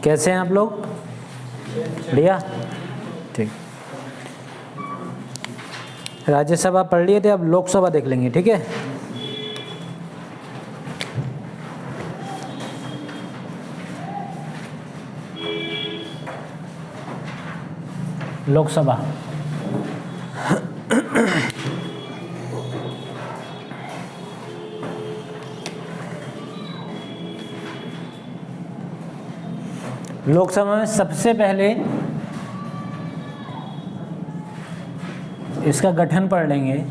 कैसे हैं आप लोग? बढ़िया, ठीक। राज्यसभा पढ़ लिए थे, अब लोकसभा देख लेंगे, ठीक है। लोकसभा लोकसभा में सबसे पहले इसका गठन पढ़ लेंगे।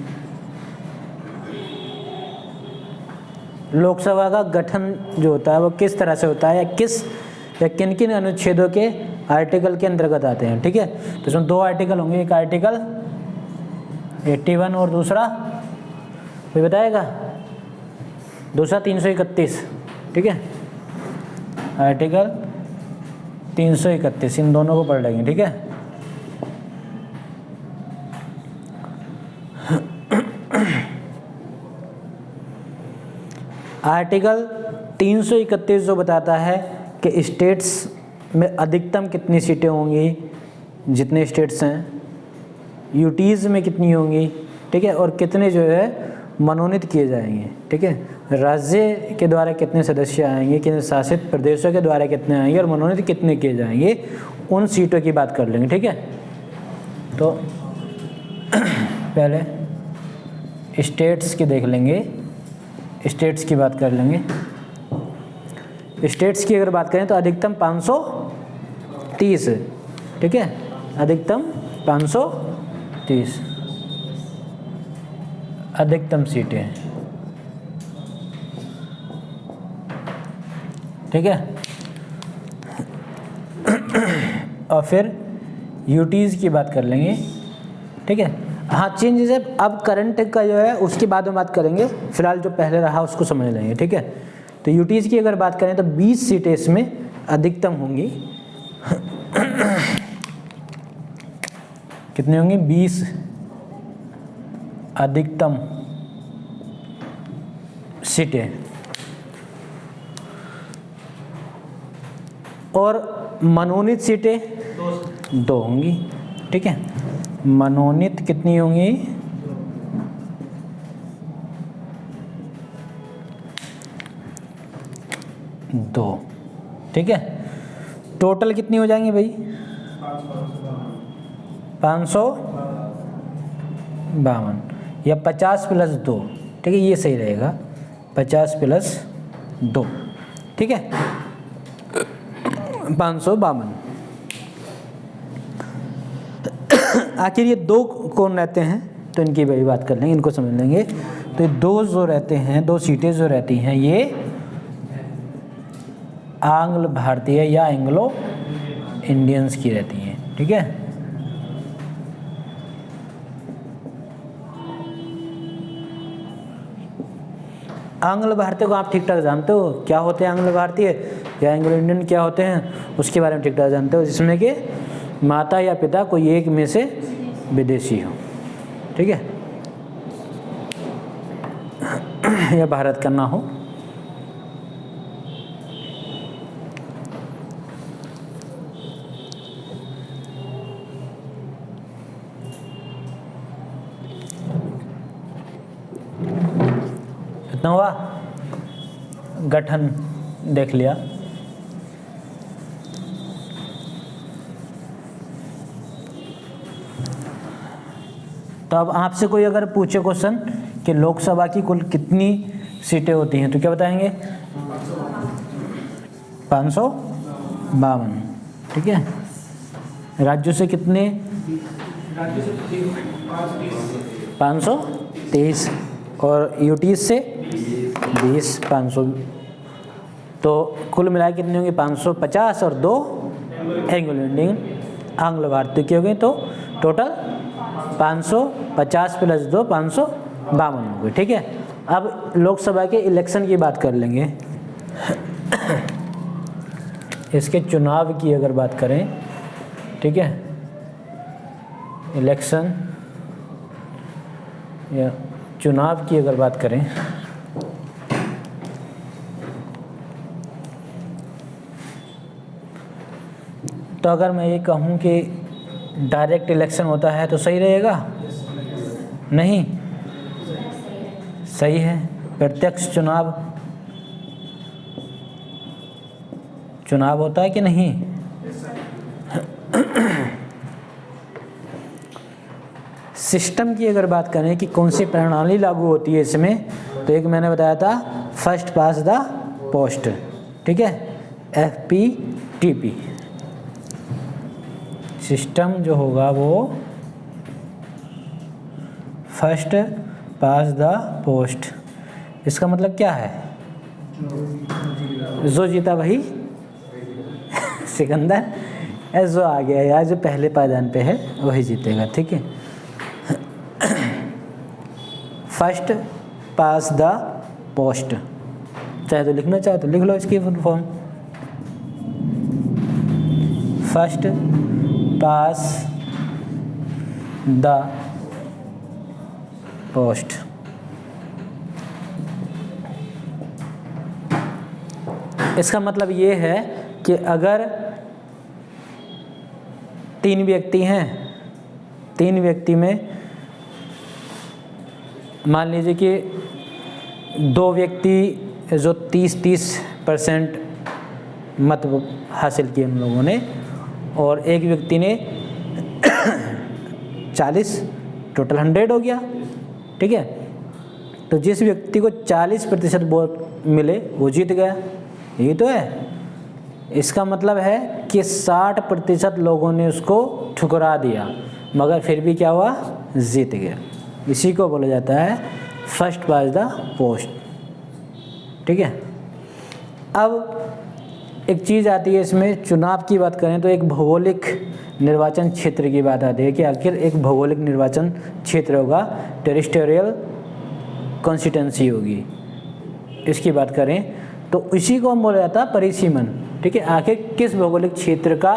लोकसभा का गठन जो होता है वो किस तरह से होता है, या किन किन अनुच्छेदों के आर्टिकल के अंतर्गत आते हैं, ठीक है। तो इसमें दो आर्टिकल होंगे, एक आर्टिकल 81 और दूसरा कोई बताएगा? दूसरा 331, ठीक है। आर्टिकल 331, इन दोनों को पढ़ लेंगे, ठीक है। आर्टिकल 331 जो बताता है कि स्टेट्स में अधिकतम कितनी सीटें होंगी, जितने स्टेट्स हैं, यूटीज़ में कितनी होंगी, ठीक है, और कितने जो है मनोनीत किए जाएंगे, ठीक है। राज्य के द्वारा कितने सदस्य आएंगे, कितने शासित प्रदेशों के द्वारा कितने आएंगे और मनोनीत कितने किए जाएंगे, उन सीटों की बात कर लेंगे, ठीक है। तो पहले स्टेट्स की देख लेंगे, स्टेट्स की बात कर लेंगे। स्टेट्स की अगर बात करें तो अधिकतम 530, ठीक है, अधिकतम 530 अधिकतम सीटें, ठीक है। और फिर यूटीज़ की बात कर लेंगे, ठीक है। हाँ, चेंजेस है अब करंट का जो है उसके बाद में बात करेंगे, फिलहाल जो पहले रहा उसको समझ लेंगे, ठीक है। तो यूटीज़ की अगर बात करें तो 20 सीटें इसमें अधिकतम होंगी। कितनी होंगी? 20 अधिकतम सीटें। और मनोनीत सीटें 2 होंगी, ठीक है। मनोनीत कितनी होंगी? 2, ठीक है। टोटल कितनी हो जाएंगी भाई? 552 या 50 + 2, ठीक है, ये सही रहेगा, 50 + 2, ठीक है, 552। आखिर ये 2 कौन रहते हैं, तो इनकी भी बात कर लेंगे, इनको समझ लेंगे। तो 2 जो रहते हैं, 2 सीटें जो रहती हैं, ये आंग्ल भारतीय या एंग्लो इंडियंस की रहती हैं, ठीक है। आंग्ल भारतीय को आप ठीक ठाक जानते हो, क्या होते हैं आंग्ल भारतीय या एंग्लो इंडियन क्या होते हैं, उसके बारे में ठीक ठाक जानते हो, जिसमें कि माता या पिता कोई एक में से विदेशी हो, ठीक है, या भारत का ना हो। इतना हुआ, गठन देख लिया। तो अब आपसे कोई अगर पूछे क्वेश्चन कि लोकसभा की कुल कितनी सीटें होती हैं, तो क्या बताएंगे? 552, ठीक है। राज्यों से कितने? 523 और यूटी से 20, 500, तो कुल मिला कितने होंगे? 550 और 2 एंग्लो इंडियन आंग्ल भारतीय की हो गई, तो टोटल 550 + 2 552 हो गई, ठीक है। अब लोकसभा के इलेक्शन की बात कर लेंगे। इसके चुनाव की अगर बात करें, ठीक है, इलेक्शन या चुनाव की अगर बात करें तो अगर मैं ये कहूँ कि डायरेक्ट इलेक्शन होता है तो सही रहेगा? नहीं, सही है। प्रत्यक्ष चुनाव होता है कि नहीं? सिस्टम की अगर बात करें कि कौन सी प्रणाली लागू होती है इसमें, तो एक मैंने बताया था फर्स्ट पास द पोस्ट, ठीक है, FPTP सिस्टम जो होगा वो फर्स्ट पास द पोस्ट। इसका मतलब क्या है? जो जीता वही सिकंदर, जो आ गया या जो पहले पायदान पे है वही जीतेगा, ठीक है। फर्स्ट पास द पोस्ट, चाहे तो लिखना चाहे तो लिख लो इसकी full form, first pass the post. इसका मतलब ये है कि अगर 3 व्यक्ति हैं, 3 व्यक्ति में मान लीजिए कि 2 व्यक्ति जो 30% मत हासिल किए उन लोगों ने, और एक व्यक्ति ने 40, टोटल 100 हो गया, ठीक है। तो जिस व्यक्ति को 40% वोट मिले वो जीत गया, यही तो है। इसका मतलब है कि 60% लोगों ने उसको ठुकरा दिया मगर फिर भी क्या हुआ? जीत गया। इसी को बोला जाता है फर्स्ट पास द पोस्ट, ठीक है। अब एक चीज़ आती है इसमें, चुनाव की बात करें तो एक भौगोलिक निर्वाचन क्षेत्र की बात आती है कि आखिर एक भौगोलिक निर्वाचन क्षेत्र होगा, टेरिटोरियल कॉन्स्टिट्यूंसी होगी। इसकी बात करें तो इसी को हम बोला जाता है परिसीमन, ठीक है। आखिर किस भौगोलिक क्षेत्र का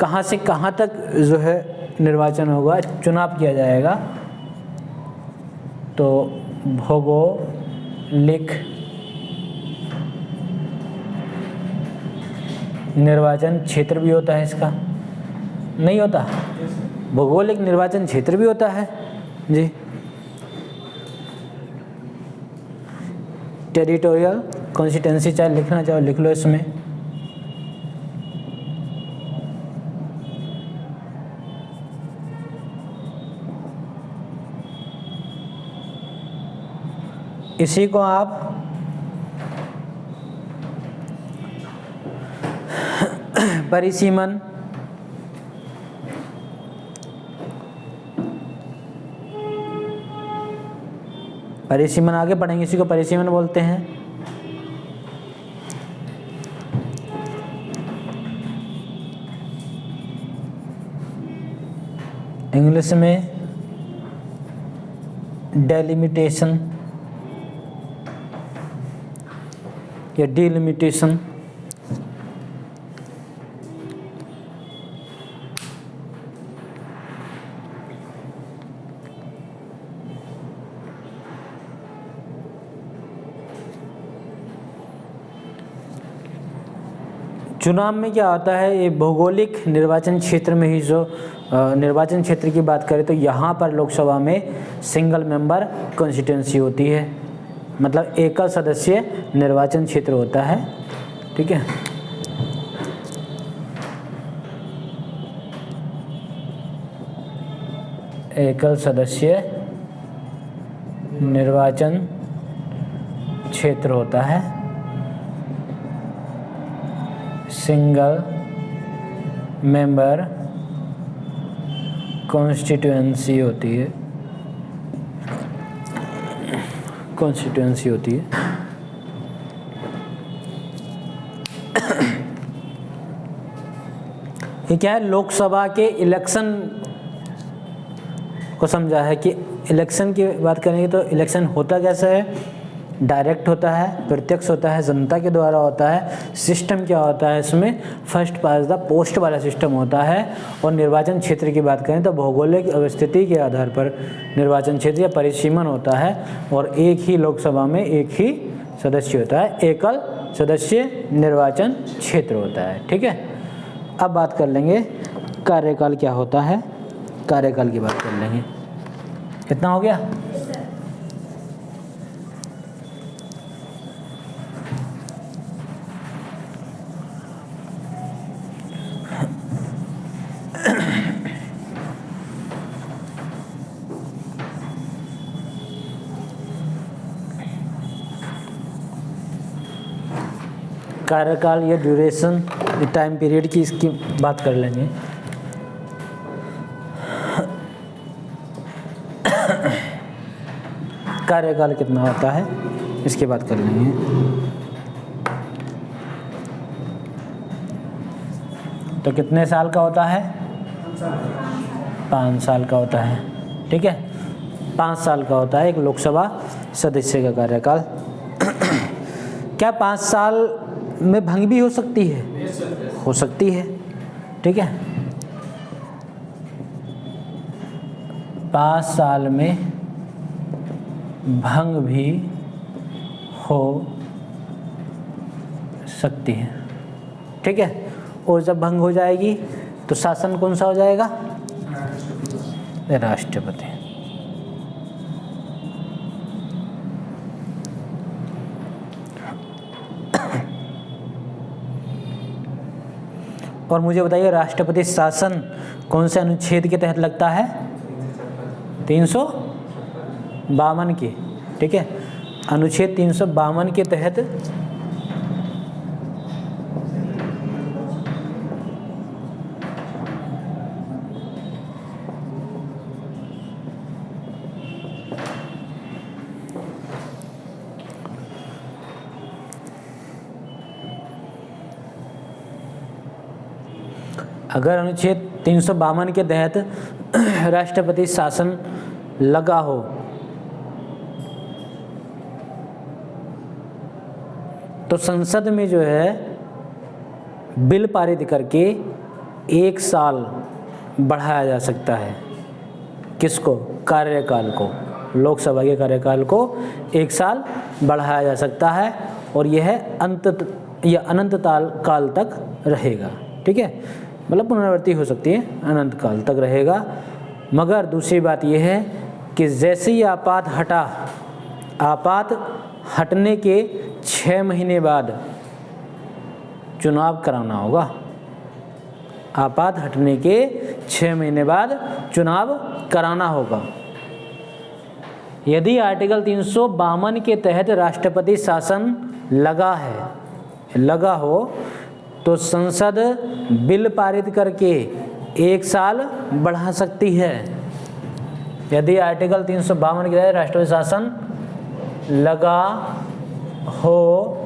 कहाँ से कहाँ तक जो है निर्वाचन होगा, चुनाव किया जाएगा, तो भौगोलिक निर्वाचन क्षेत्र भी होता है इसका, नहीं होता? भौगोलिक निर्वाचन क्षेत्र भी होता है जी। टेरिटोरियल कॉन्स्टिट्यूंसी चाहे लिखना चाहो लिख लो इसमें। इसी को आप परिसीमन आगे पढ़ेंगे, इसी को परिसीमन बोलते हैं। इंग्लिश में डेलिमिटेशन या डिलिमिटेशन। चुनाव में क्या होता है, ये भौगोलिक निर्वाचन क्षेत्र में ही जो निर्वाचन क्षेत्र की बात करें तो यहाँ पर लोकसभा में सिंगल मेंबर कॉन्स्टिट्यूंसी होती है, मतलब एकल सदस्य निर्वाचन क्षेत्र होता है, ठीक है। एकल सदस्य निर्वाचन क्षेत्र होता है, सिंगल मेंबर कॉन्स्टिट्यूएंसी होती है, कॉन्स्टिट्यूएंसी होती है। ये क्या है, लोकसभा के इलेक्शन को समझा है कि इलेक्शन की बात करेंगे तो इलेक्शन होता कैसा है, डायरेक्ट होता है, प्रत्यक्ष होता है, जनता के द्वारा होता है। सिस्टम क्या होता है इसमें, फर्स्ट पास द पोस्ट वाला सिस्टम होता है। और निर्वाचन क्षेत्र की बात करें तो भौगोलिक अवस्थिति के आधार पर निर्वाचन क्षेत्र या परिसीमन होता है, और एक ही लोकसभा में एक ही सदस्य होता है, एकल सदस्य निर्वाचन क्षेत्र होता है, ठीक है। अब बात कर लेंगे कार्यकाल क्या होता है, कार्यकाल की बात कर लेंगे। कितना हो गया? कार्यकाल या ड्यूरेशन, टाइम पीरियड की इसकी बात कर लेंगे। कार्यकाल कितना होता है इसकी बात कर लेंगे। तो कितने साल का होता है? 5 साल का होता है। ठीक है, 5 साल का होता है एक लोकसभा सदस्य का कार्यकाल। क्या 5 साल में भंग भी हो सकती है? हो सकती है। ठीक है, 5 साल में भंग भी हो सकती है। ठीक है, और जब भंग हो जाएगी तो शासन कौन सा हो जाएगा? राष्ट्रपति। और मुझे बताइए राष्ट्रपति शासन कौन से अनुच्छेद के तहत लगता है? 352 के। ठीक है, अनुच्छेद 352 के तहत अगर अनुच्छेद 352 के तहत राष्ट्रपति शासन लगा हो तो संसद में जो है बिल पारित करके 1 साल बढ़ाया जा सकता है। किसको? कार्यकाल को। लोकसभा के कार्यकाल को 1 साल बढ़ाया जा सकता है और यह अनंत काल तक रहेगा। ठीक है, मतलब पुनरावृत्ति हो सकती है, अनंत काल तक रहेगा। मगर दूसरी बात यह है कि जैसे ही आपात हटने के 6 महीने बाद चुनाव कराना होगा। आपात हटने के 6 महीने बाद चुनाव कराना होगा। यदि आर्टिकल 352 के तहत राष्ट्रपति शासन लगा हो तो संसद बिल पारित करके 1 साल बढ़ा सकती है। यदि आर्टिकल 352 के तहत राष्ट्रपति शासन लगा हो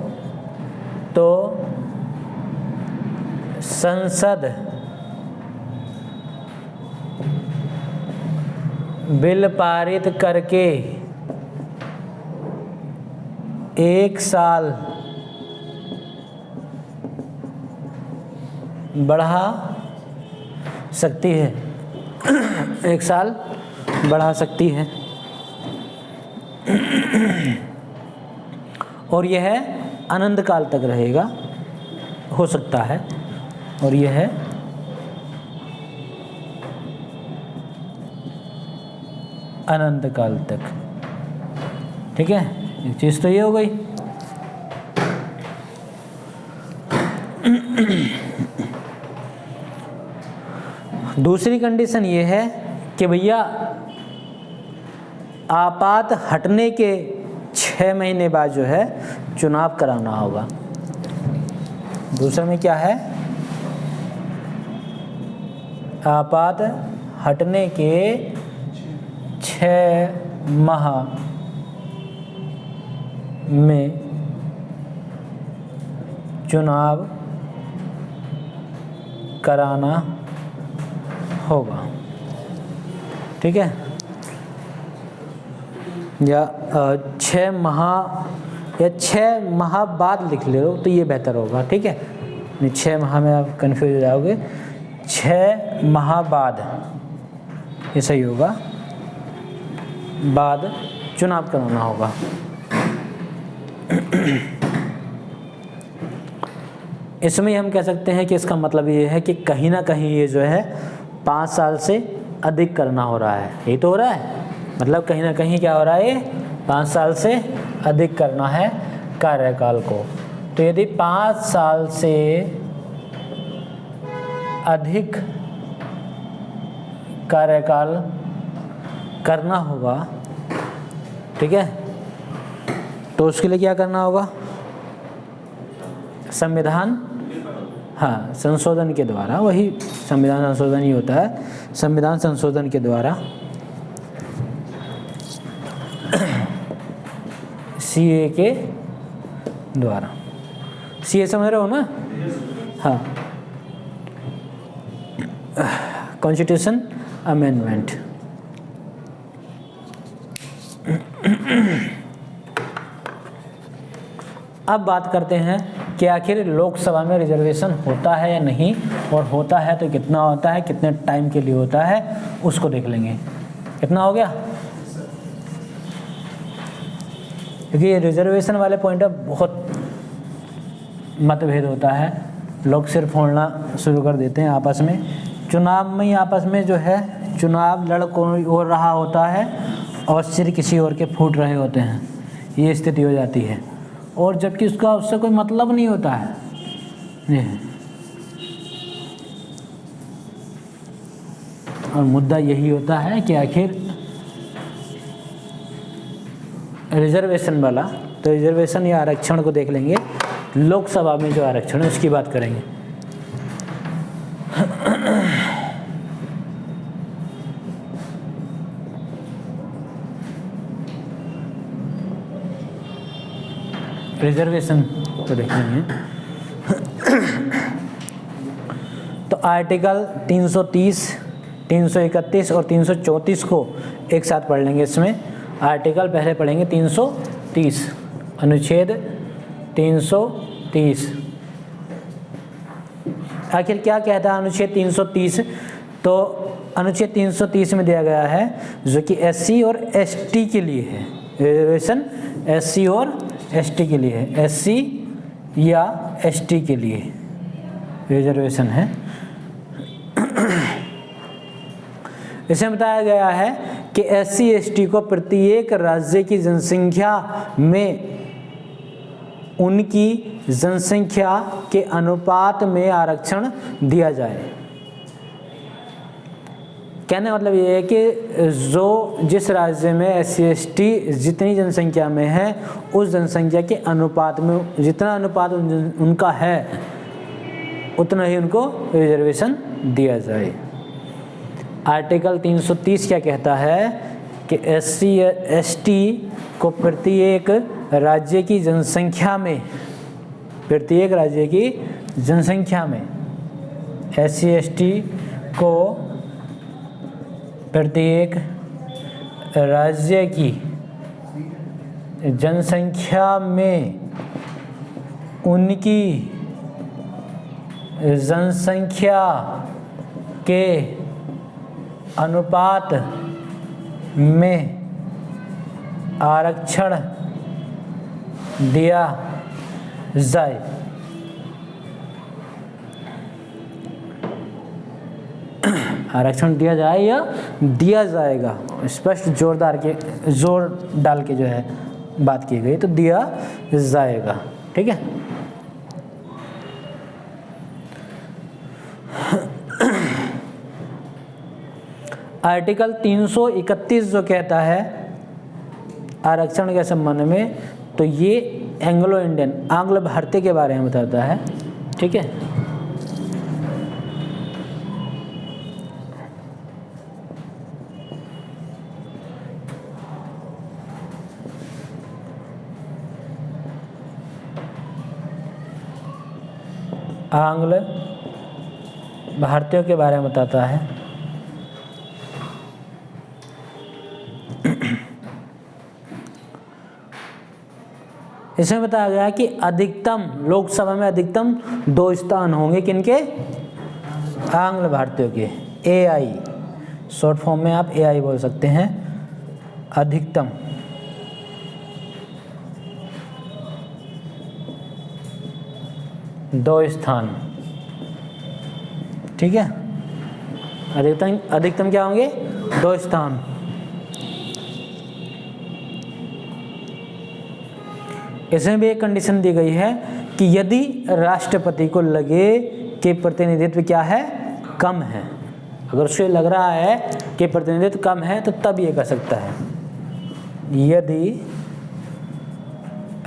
तो संसद बिल पारित करके 1 साल बढ़ा सकती है। 1 साल बढ़ा सकती है और यह अनंत काल तक रहेगा, हो सकता है। और यह अनंत काल तक। ठीक है, एक चीज़ तो ये हो गई। दूसरी कंडीशन ये है कि भैया आपात हटने के 6 महीने बाद जो है चुनाव कराना होगा। दूसरे में क्या है? आपात हटने के 6 माह में चुनाव कराना होगा। ठीक है, या 6 माह या 6 माह बाद लिख ले लो तो ये बेहतर होगा। ठीक है, नहीं 6 माह में आप कंफ्यूज हो जाओगे। 6 माह बाद ये सही होगा, बाद चुनाव कराना होगा। इसमें हम कह सकते हैं कि इसका मतलब ये है कि कहीं ना कहीं ये जो है 5 साल से अधिक करना हो रहा है। यही तो हो रहा है, मतलब कहीं ना कहीं क्या हो रहा है, 5 साल से अधिक करना है कार्यकाल को। तो यदि 5 साल से अधिक कार्यकाल करना होगा, ठीक है, तो उसके लिए क्या करना होगा, संविधान, हाँ, संशोधन के द्वारा, वही संविधान संशोधन ही होता है, संविधान संशोधन के द्वारा सीए के द्वारा, सीए समझ रहे हो ना, हाँ, कॉन्स्टिट्यूशन अमेंडमेंट। अब बात करते हैं कि आखिर लोकसभा में रिजर्वेशन होता है या नहीं, और होता है तो कितना होता है, कितने टाइम के लिए होता है, उसको देख लेंगे। कितना हो गया, क्योंकि ये रिजर्वेशन वाले पॉइंट पर बहुत मतभेद होता है, लोग सिर फोड़ना शुरू कर देते हैं आपस में। चुनाव में ही आपस में जो है चुनाव लड़ कोई और रहा होता है और सिर किसी और के फूट रहे होते हैं, ये स्थिति हो जाती है, और जबकि उसका उससे कोई मतलब नहीं होता है। और मुद्दा यही होता है कि आखिर रिजर्वेशन वाला, तो रिजर्वेशन या आरक्षण को देख लेंगे, लोकसभा में जो आरक्षण है उसकी बात करेंगे। रिजर्वेशन को देखेंगे तो आर्टिकल 330, 331 और 334 को एक साथ पढ़ लेंगे। इसमें आर्टिकल पहले पढ़ेंगे 330, अनुच्छेद 330। आखिर क्या कहता है अनुच्छेद 330? तो अनुच्छेद 330 में दिया गया है जो कि एससी और एसटी के लिए है, रिजर्वेशन एससी और एसटी के लिए है, एससी या एसटी के लिए रिजर्वेशन है। इसमें बताया गया है कि एससी एसटी को प्रत्येक राज्य की जनसंख्या में उनकी जनसंख्या के अनुपात में आरक्षण दिया जाए। कहने मतलब ये है कि जिस राज्य में एससी एसटी जितनी जनसंख्या में है उस जनसंख्या के अनुपात में, जितना अनुपात उनका है उतना ही उनको रिजर्वेशन दिया जाए। आर्टिकल 330 क्या कहता है कि एससी एसटी को प्रत्येक राज्य की जनसंख्या में, प्रत्येक राज्य की जनसंख्या में एससी एसटी को प्रत्येक राज्य की जनसंख्या में उनकी जनसंख्या के अनुपात में आरक्षण दिया जाए। आरक्षण दिया जाए या दिया जाएगा, स्पष्ट जोर डाल के जो है बात की गई, तो दिया जाएगा। ठीक है, आर्टिकल 331 जो कहता है आरक्षण के संबंध में, तो ये एंग्लो इंडियन, आंग्ल भारतीय के बारे में बताता है। ठीक है, आंग्ल भारतीयों के बारे में बताता है। इसमें बताया गया कि अधिकतम लोकसभा में अधिकतम 2 स्थान होंगे, किनके? आंग्ल भारतीयों के। एआई, शॉर्ट फॉर्म में आप एआई बोल सकते हैं, अधिकतम। 2 स्थान, ठीक है। अधिकतम क्या होंगे? 2 स्थान। इसमें भी एक कंडीशन दी गई है कि यदि राष्ट्रपति को लगे कि प्रतिनिधित्व क्या है? कम है। अगर उसे लग रहा है कि प्रतिनिधित्व कम है तो तब ये कर सकता है। यदि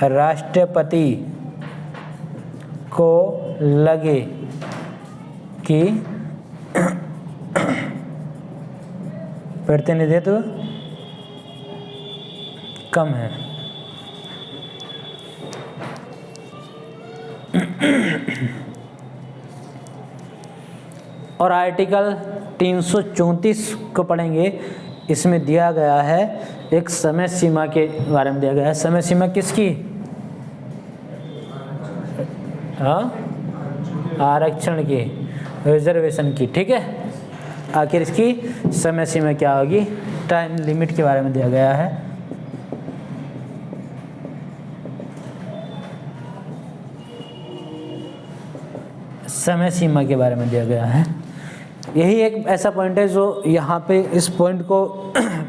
राष्ट्रपति को लगे कि प्रतिनिधित्व कम है, और आर्टिकल 334 को पढ़ेंगे। इसमें दिया गया है एक समय सीमा के बारे में दिया गया है। समय सीमा किसकी? आरक्षण की, रिजर्वेशन की, ठीक है। आखिर इसकी समय सीमा क्या होगी? टाइम लिमिट के बारे में दिया गया है। समय सीमा के बारे में दिया गया है। यही एक ऐसा पॉइंट है जो यहाँ पे इस पॉइंट को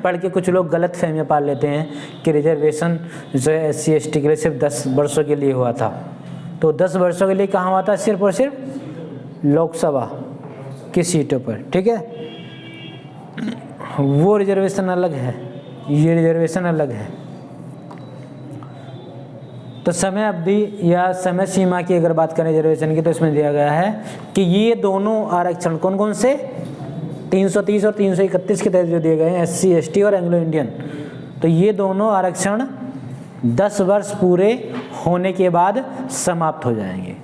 पढ़ के कुछ लोग गलत फहमियाँ पाल लेते हैं कि रिजर्वेशन जो है SC/ST के लिए सिर्फ 10 वर्षों के लिए हुआ था। तो 10 वर्षों के लिए कहाँ हुआ था? सिर्फ और सिर्फ लोकसभा की सीटों पर, ठीक है। वो रिजर्वेशन अलग है, ये रिजर्वेशन अलग है। तो समय अवधि या समय सीमा की अगर बात करें रिजर्वेशन की, तो इसमें दिया गया है कि ये दोनों आरक्षण कौन कौन से? 330 और 331 के तहत जो दिए गए हैं, SC/ST और एंग्लो इंडियन। तो ये दोनों आरक्षण 10 वर्ष पूरे होने के बाद समाप्त हो जाएंगे।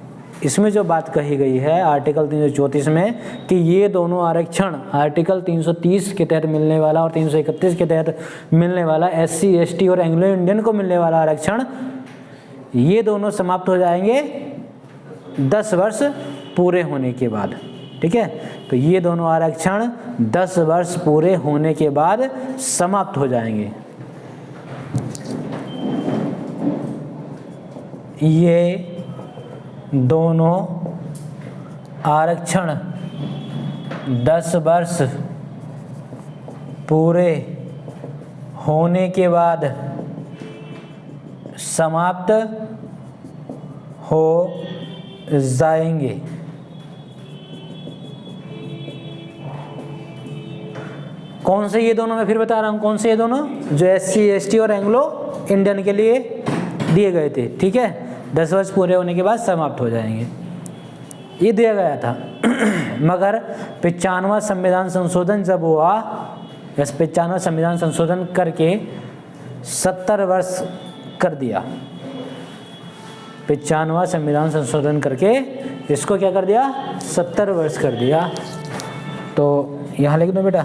इसमें जो बात कही गई है आर्टिकल 334 में कि ये दोनों आरक्षण आर्टिकल 330 के तहत मिलने वाला और 331 के तहत मिलने वाला, SC/ST और एंग्लो इंडियन को मिलने वाला आरक्षण, ये दोनों समाप्त हो जाएंगे 10 वर्ष पूरे होने के बाद, ठीक है। तो ये दोनों आरक्षण 10 वर्ष पूरे होने के बाद समाप्त हो जाएंगे। ये दोनों आरक्षण 10 वर्ष पूरे होने के बाद समाप्त हो जाएंगे। कौन से ये दोनों? मैं फिर बता रहा हूं, कौन से ये दोनों? जो SC/ST और एंग्लो इंडियन के लिए दिए गए थे, ठीक है। 10 वर्ष पूरे होने के बाद समाप्त हो जाएंगे, ये दिया गया था। मगर 95वां संविधान संशोधन जब हुआ, 95वां संविधान संशोधन करके 70 वर्ष कर दिया। 95वां संविधान संशोधन करके इसको क्या कर दिया? 70 वर्ष कर दिया। तो यहाँ लिख दो बेटा,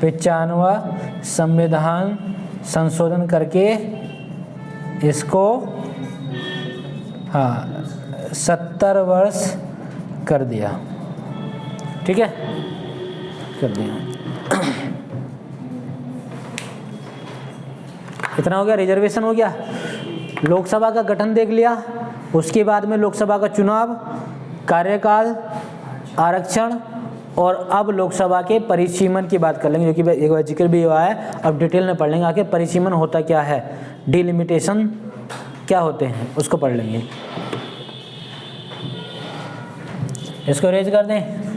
95वां संविधान संशोधन करके इसको 70 वर्ष कर दिया, ठीक है, कर दिया। इतना हो गया, रिजर्वेशन हो गया। लोकसभा का गठन देख लिया, उसके बाद में लोकसभा का चुनाव, कार्यकाल, आरक्षण, और अब लोकसभा के परिसीमन की बात कर लेंगे, जो कि एक बार जिक्र भी हुआ है। अब डिटेल में पढ़ लेंगे आखिर परिसीमन होता क्या है, डिलिमिटेशन क्या होते हैं, उसको पढ़ लेंगे। इसको रेज कर दें।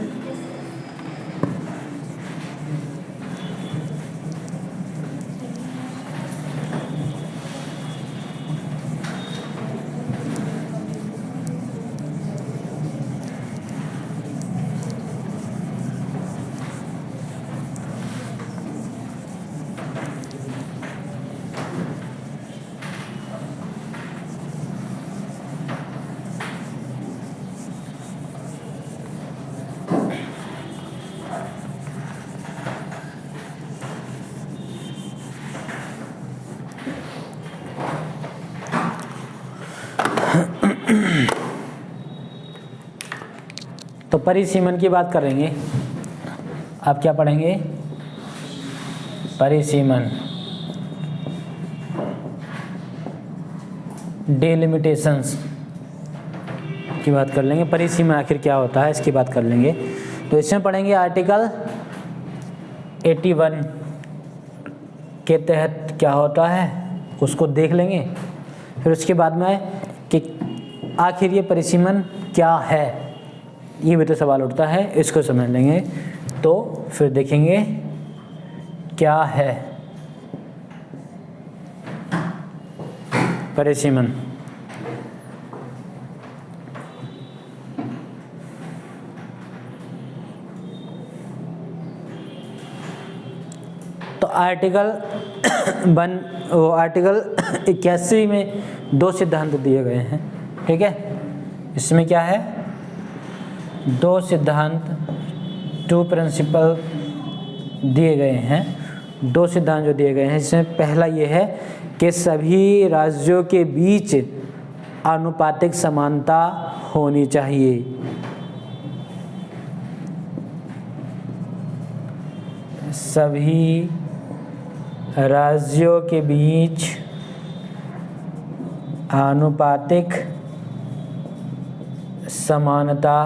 तो परिसीमन की बात करेंगे। आप क्या पढ़ेंगे? परिसीमन। डेलिमिटेशंस की बात कर लेंगे, परिसीमा आखिर क्या होता है इसकी बात कर लेंगे। तो इसमें पढ़ेंगे आर्टिकल 81 के तहत क्या होता है उसको देख लेंगे, फिर उसके बाद में कि आखिर ये परिसीमन क्या है, ये भी तो सवाल उठता है, इसको समझ लेंगे। तो फिर देखेंगे क्या है परिसीमन। तो आर्टिकल 81 में 2 सिद्धांत दिए गए हैं, ठीक है। इसमें क्या है, 2 सिद्धांत, 2 प्रिंसिपल दिए गए हैं। 2 सिद्धांत जो दिए गए हैं, इसमें पहला ये है कि सभी राज्यों के बीच आनुपातिक समानता होनी चाहिए। सभी राज्यों के बीच आनुपातिक समानता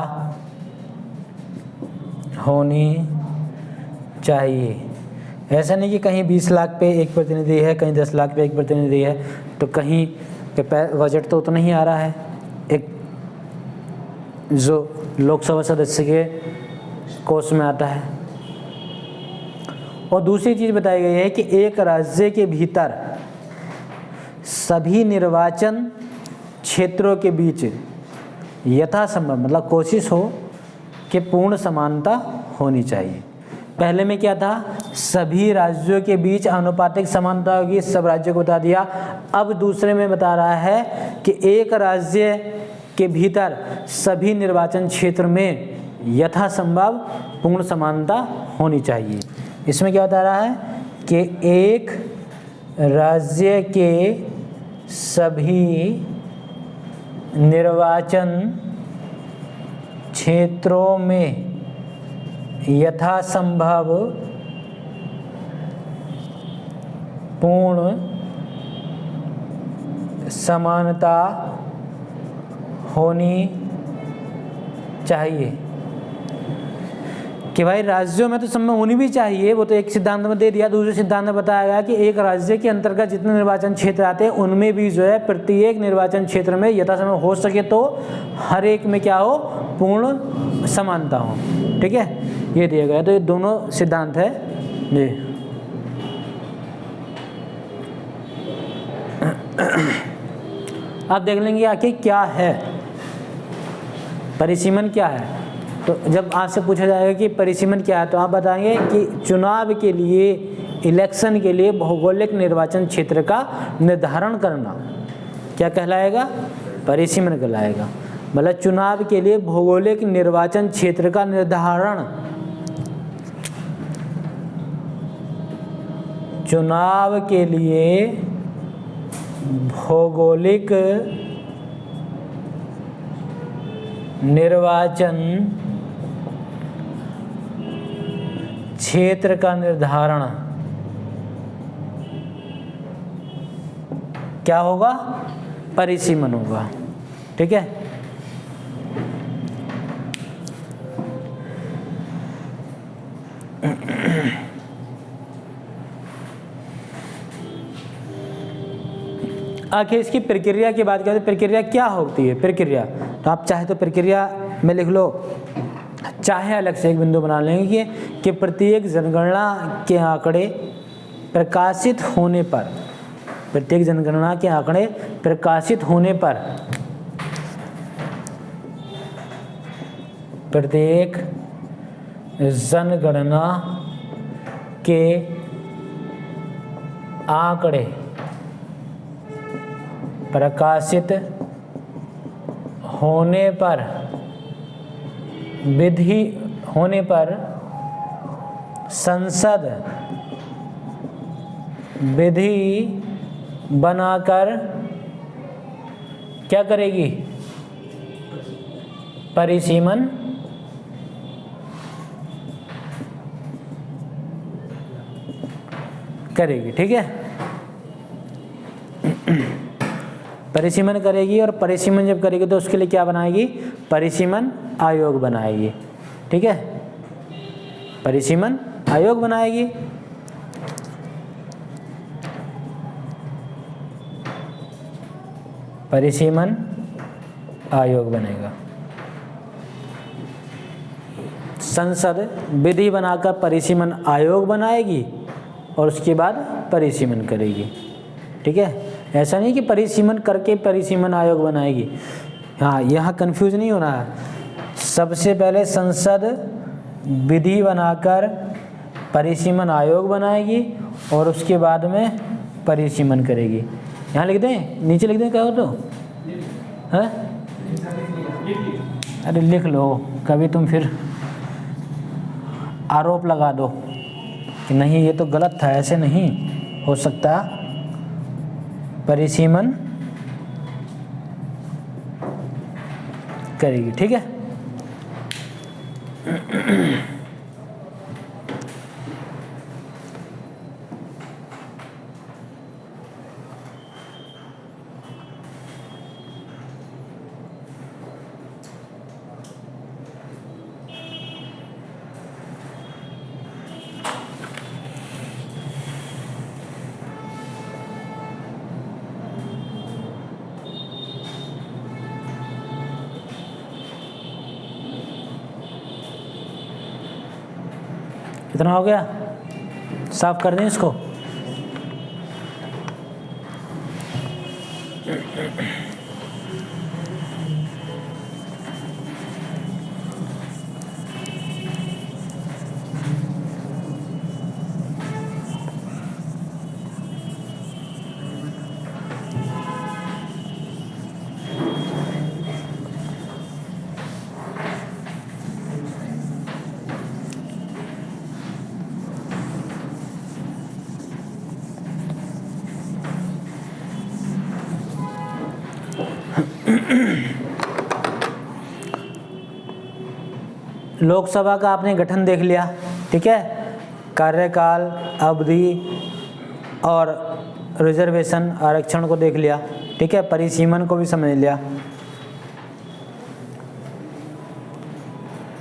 होनी चाहिए। ऐसा नहीं कि कहीं 20 लाख पे एक प्रतिनिधि है, कहीं 10 लाख पे एक प्रतिनिधि है, तो कहीं बजट तो उतना ही आ रहा है एक जो लोकसभा सदस्य के कोष में आता है। और दूसरी चीज़ बताई गई है कि एक राज्य के भीतर सभी निर्वाचन क्षेत्रों के बीच यथासंभव, मतलब कोशिश हो कि पूर्ण समानता होनी चाहिए। पहले में क्या था, सभी राज्यों के बीच आनुपातिक समानता होगी, सब राज्यों को बता दिया। अब दूसरे में बता रहा है कि एक राज्य के भीतर सभी निर्वाचन क्षेत्र में यथासंभव पूर्ण समानता होनी चाहिए। इसमें क्या बता रहा है कि एक राज्य के सभी निर्वाचन क्षेत्रों में यथासंभव पूर्ण समानता होनी चाहिए। कि भाई राज्यों में तो सब में होनी भी चाहिए, वो तो एक सिद्धांत में दे दिया। दूसरे सिद्धांत में बताया गया कि एक राज्य के अंतर्गत जितने निर्वाचन क्षेत्र आते हैं उनमें भी जो है प्रत्येक निर्वाचन क्षेत्र में यथासंभव हो सके तो हर एक में क्या हो, पूर्ण समानता हो, ठीक है। ये दिया गया, तो ये दोनों सिद्धांत है जी। अब देख लेंगे आखिर क्या है परिसीमन, क्या है। तो जब आपसे पूछा जाएगा कि परिसीमन क्या है, तो आप बताएंगे कि चुनाव के लिए, इलेक्शन के लिए भौगोलिक निर्वाचन क्षेत्र का निर्धारण करना क्या कहलाएगा, परिसीमन कहलाएगा। मतलब चुनाव के लिए भौगोलिक निर्वाचन क्षेत्र का निर्धारण, चुनाव के लिए भौगोलिक निर्वाचन क्षेत्र का निर्धारण क्या होगा, परिसीमन होगा, ठीक है। आखिर इसकी प्रक्रिया की बात करें तो प्रक्रिया क्या होती है, प्रक्रिया तो आप चाहे तो प्रक्रिया में लिख लो, चाहे अलग से एक बिंदु बना लेंगे कि प्रत्येक जनगणना के आंकड़े प्रकाशित होने पर, प्रत्येक जनगणना के आंकड़े प्रकाशित होने पर, प्रत्येक जनगणना के आंकड़े प्रकाशित होने पर, विधि होने पर संसद विधि बनाकर क्या करेगी, परिसीमन करेगी, ठीक है। परिसीमन करेगी, और परिसीमन जब करेगी तो उसके लिए क्या बनाएगी, परिसीमन आयोग बनाएगी। ठीक है, परिसीमन आयोग बनाएगी। परिसीमन आयोग बनेगा। संसद विधि बनाकर परिसीमन आयोग बनाएगी और उसके बाद परिसीमन करेगी। ठीक है, ऐसा नहीं कि परिसीमन करके परिसीमन आयोग बनाएगी। हाँ, यहाँ कंफ्यूज नहीं होना है। सबसे पहले संसद विधि बनाकर परिसीमन आयोग बनाएगी और उसके बाद में परिसीमन करेगी। यहाँ लिख दें, नीचे लिख दें, कहो तो है। अरे लिख लो, कभी तुम फिर आरोप लगा दो कि नहीं ये तो गलत था, ऐसे नहीं हो सकता। परिसीमन करेगी। ठीक है, कितना हो गया, साफ कर दें इसको। लोकसभा का आपने गठन देख लिया। ठीक है, कार्यकाल, अवधि और रिजर्वेशन आरक्षण को देख लिया। ठीक है, परिसीमन को भी समझ लिया।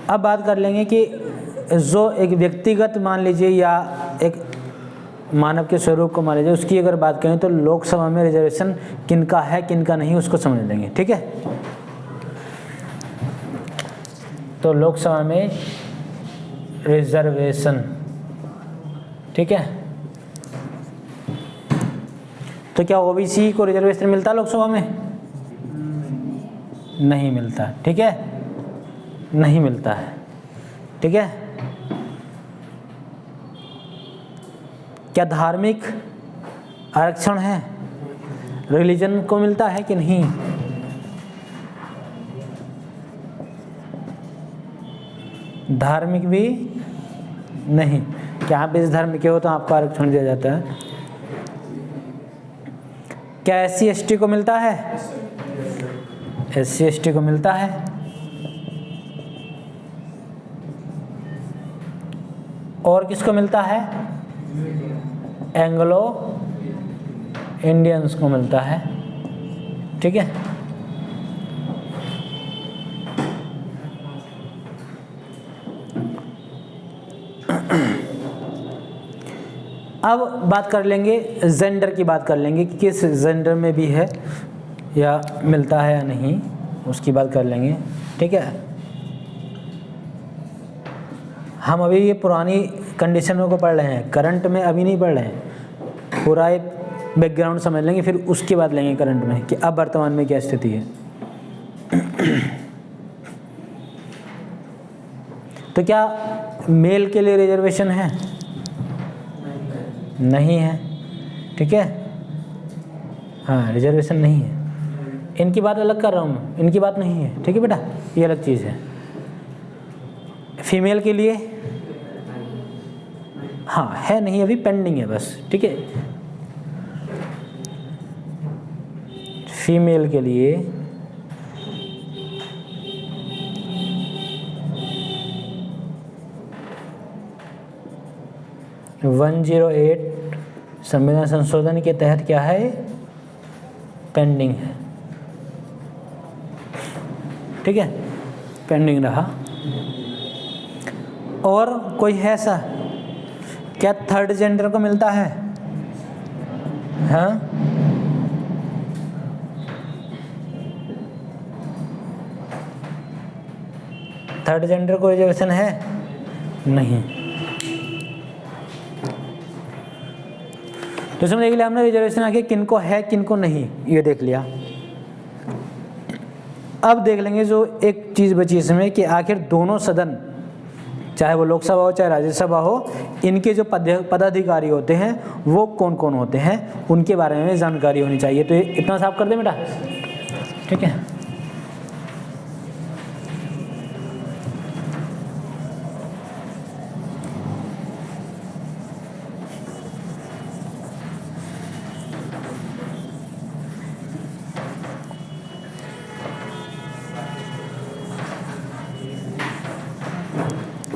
अब बात कर लेंगे कि जो एक व्यक्तिगत मान लीजिए या एक मानव के स्वरूप को मान लीजिए, उसकी अगर बात करें तो लोकसभा में रिजर्वेशन किनका है किनका नहीं, उसको समझ लेंगे। ठीक है, तो लोकसभा में रिजर्वेशन, ठीक है, तो क्या ओबीसी को रिजर्वेशन मिलता है लोकसभा में? नहीं मिलता। ठीक है, नहीं मिलता है। ठीक है, क्या धार्मिक आरक्षण है, रिलीजन को मिलता है कि नहीं? धार्मिक भी नहीं। क्या आप इस धर्म के हो तो आपको आरक्षण दिया जाता है। क्या SC ST को मिलता है? SC ST को मिलता है। और किसको मिलता है? एंग्लो इंडियंस को मिलता है। ठीक है, अब बात कर लेंगे जेंडर की, बात कर लेंगे कि किस जेंडर में भी है या मिलता है या नहीं, उसकी बात कर लेंगे। ठीक है, हम अभी ये पुरानी कंडीशनों को पढ़ रहे हैं, करंट में अभी नहीं पढ़ रहे हैं। पूरा एक बैकग्राउंड समझ लेंगे, फिर उसके बाद लेंगे करंट में कि अब वर्तमान में क्या स्थिति है। तो क्या मेल के लिए रिजर्वेशन है? नहीं है। ठीक है, हाँ, रिजर्वेशन नहीं है। इनकी बात अलग कर रहा हूँ मैं, इनकी बात नहीं है। ठीक है बेटा, ये अलग चीज़ है। फीमेल के लिए हाँ है, नहीं अभी पेंडिंग है बस। ठीक है, फीमेल के लिए (108) संविधान संशोधन के तहत क्या है? पेंडिंग है। ठीक है, पेंडिंग रहा। और कोई है ऐसा, क्या थर्ड जेंडर को मिलता है? हाँ, थर्ड जेंडर को रिजर्वेशन है? नहीं। तो इसमें देख लिया हमने रिजर्वेशन आगे किनको है किनको नहीं, ये देख लिया। अब देख लेंगे जो एक चीज़ बची इसमें कि आखिर दोनों सदन, चाहे वो लोकसभा हो चाहे राज्यसभा हो, इनके जो पदाधिकारी होते हैं वो कौन कौन होते हैं, उनके बारे में जानकारी होनी चाहिए। तो इतना साफ कर दे बेटा, ठीक है।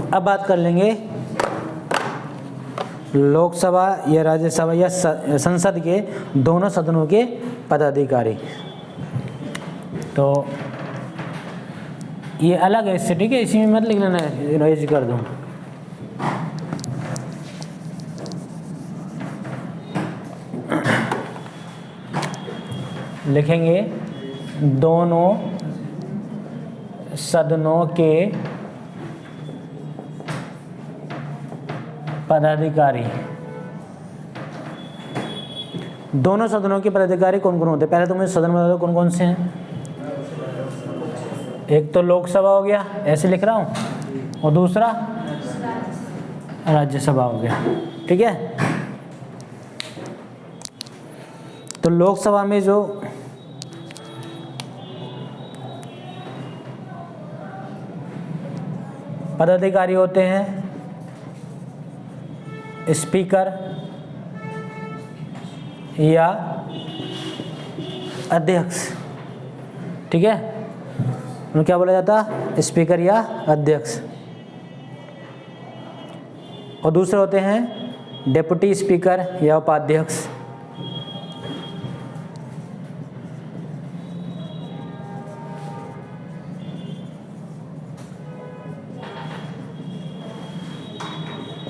अब बात कर लेंगे लोकसभा या राज्यसभा या संसद के दोनों सदनों के पदाधिकारी। तो ये अलग है इससे, ठीक है, इसी में मत लिख लेना, रेज कर दूँ। लिखेंगे दोनों सदनों के पदाधिकारी। दोनों सदनों के पदाधिकारी कौन कौन होते हैं? पहले तो मुझे सदन बता दो कौन कौन से हैं। एक तो लोकसभा हो गया, ऐसे लिख रहा हूँ, और दूसरा राज्यसभा हो गया, ठीक है। तो लोकसभा में जो पदाधिकारी होते हैं, स्पीकर या अध्यक्ष, ठीक है, उन्हें क्या बोला जाता? स्पीकर या अध्यक्ष। और दूसरे होते हैं डेप्यूटी स्पीकर या उपाध्यक्ष।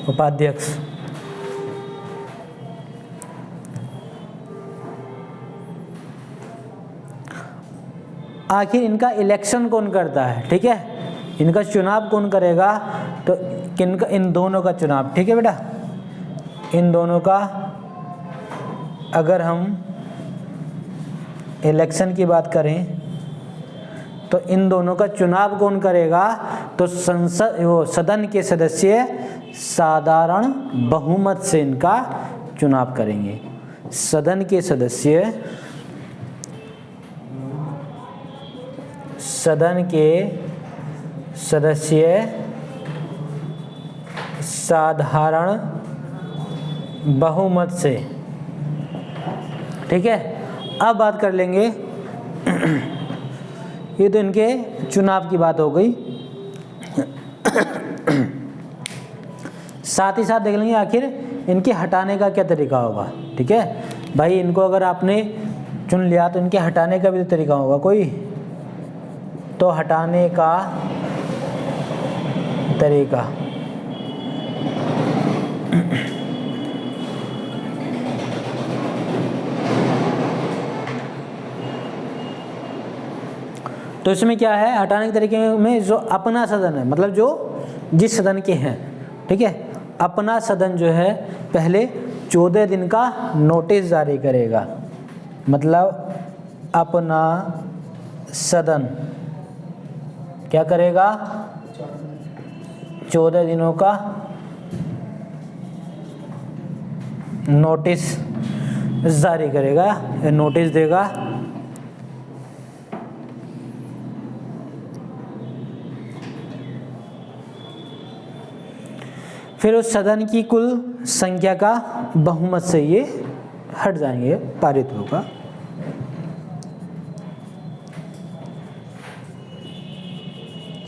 उपाध्यक्ष। आखिर इनका इलेक्शन कौन करता है, ठीक है, इनका चुनाव कौन करेगा? तो किनका? इन दोनों का चुनाव, ठीक है बेटा, इन दोनों का। अगर हम इलेक्शन की बात करें तो इन दोनों का चुनाव कौन करेगा? तो संसद, वो सदन के सदस्य साधारण बहुमत से इनका चुनाव करेंगे। सदन के सदस्य साधारण बहुमत से, ठीक है। अब बात कर लेंगे, ये तो इनके चुनाव की बात हो गई। साथ ही साथ देख लेंगे आखिर इनके हटाने का क्या तरीका होगा, ठीक है भाई। इनको अगर आपने चुन लिया तो इनके हटाने का भी तो तरीका होगा कोई। तो हटाने का तरीका, तो इसमें क्या है, हटाने के तरीके में जो अपना सदन है, मतलब जो जिस सदन के हैं, ठीक है, अपना सदन जो है पहले 14 दिन का नोटिस जारी करेगा। मतलब अपना सदन क्या करेगा? 14 दिनों का नोटिस जारी करेगा, नोटिस देगा। फिर उस सदन की कुल संख्या का बहुमत से ये हट जाएंगे, पारित होगा।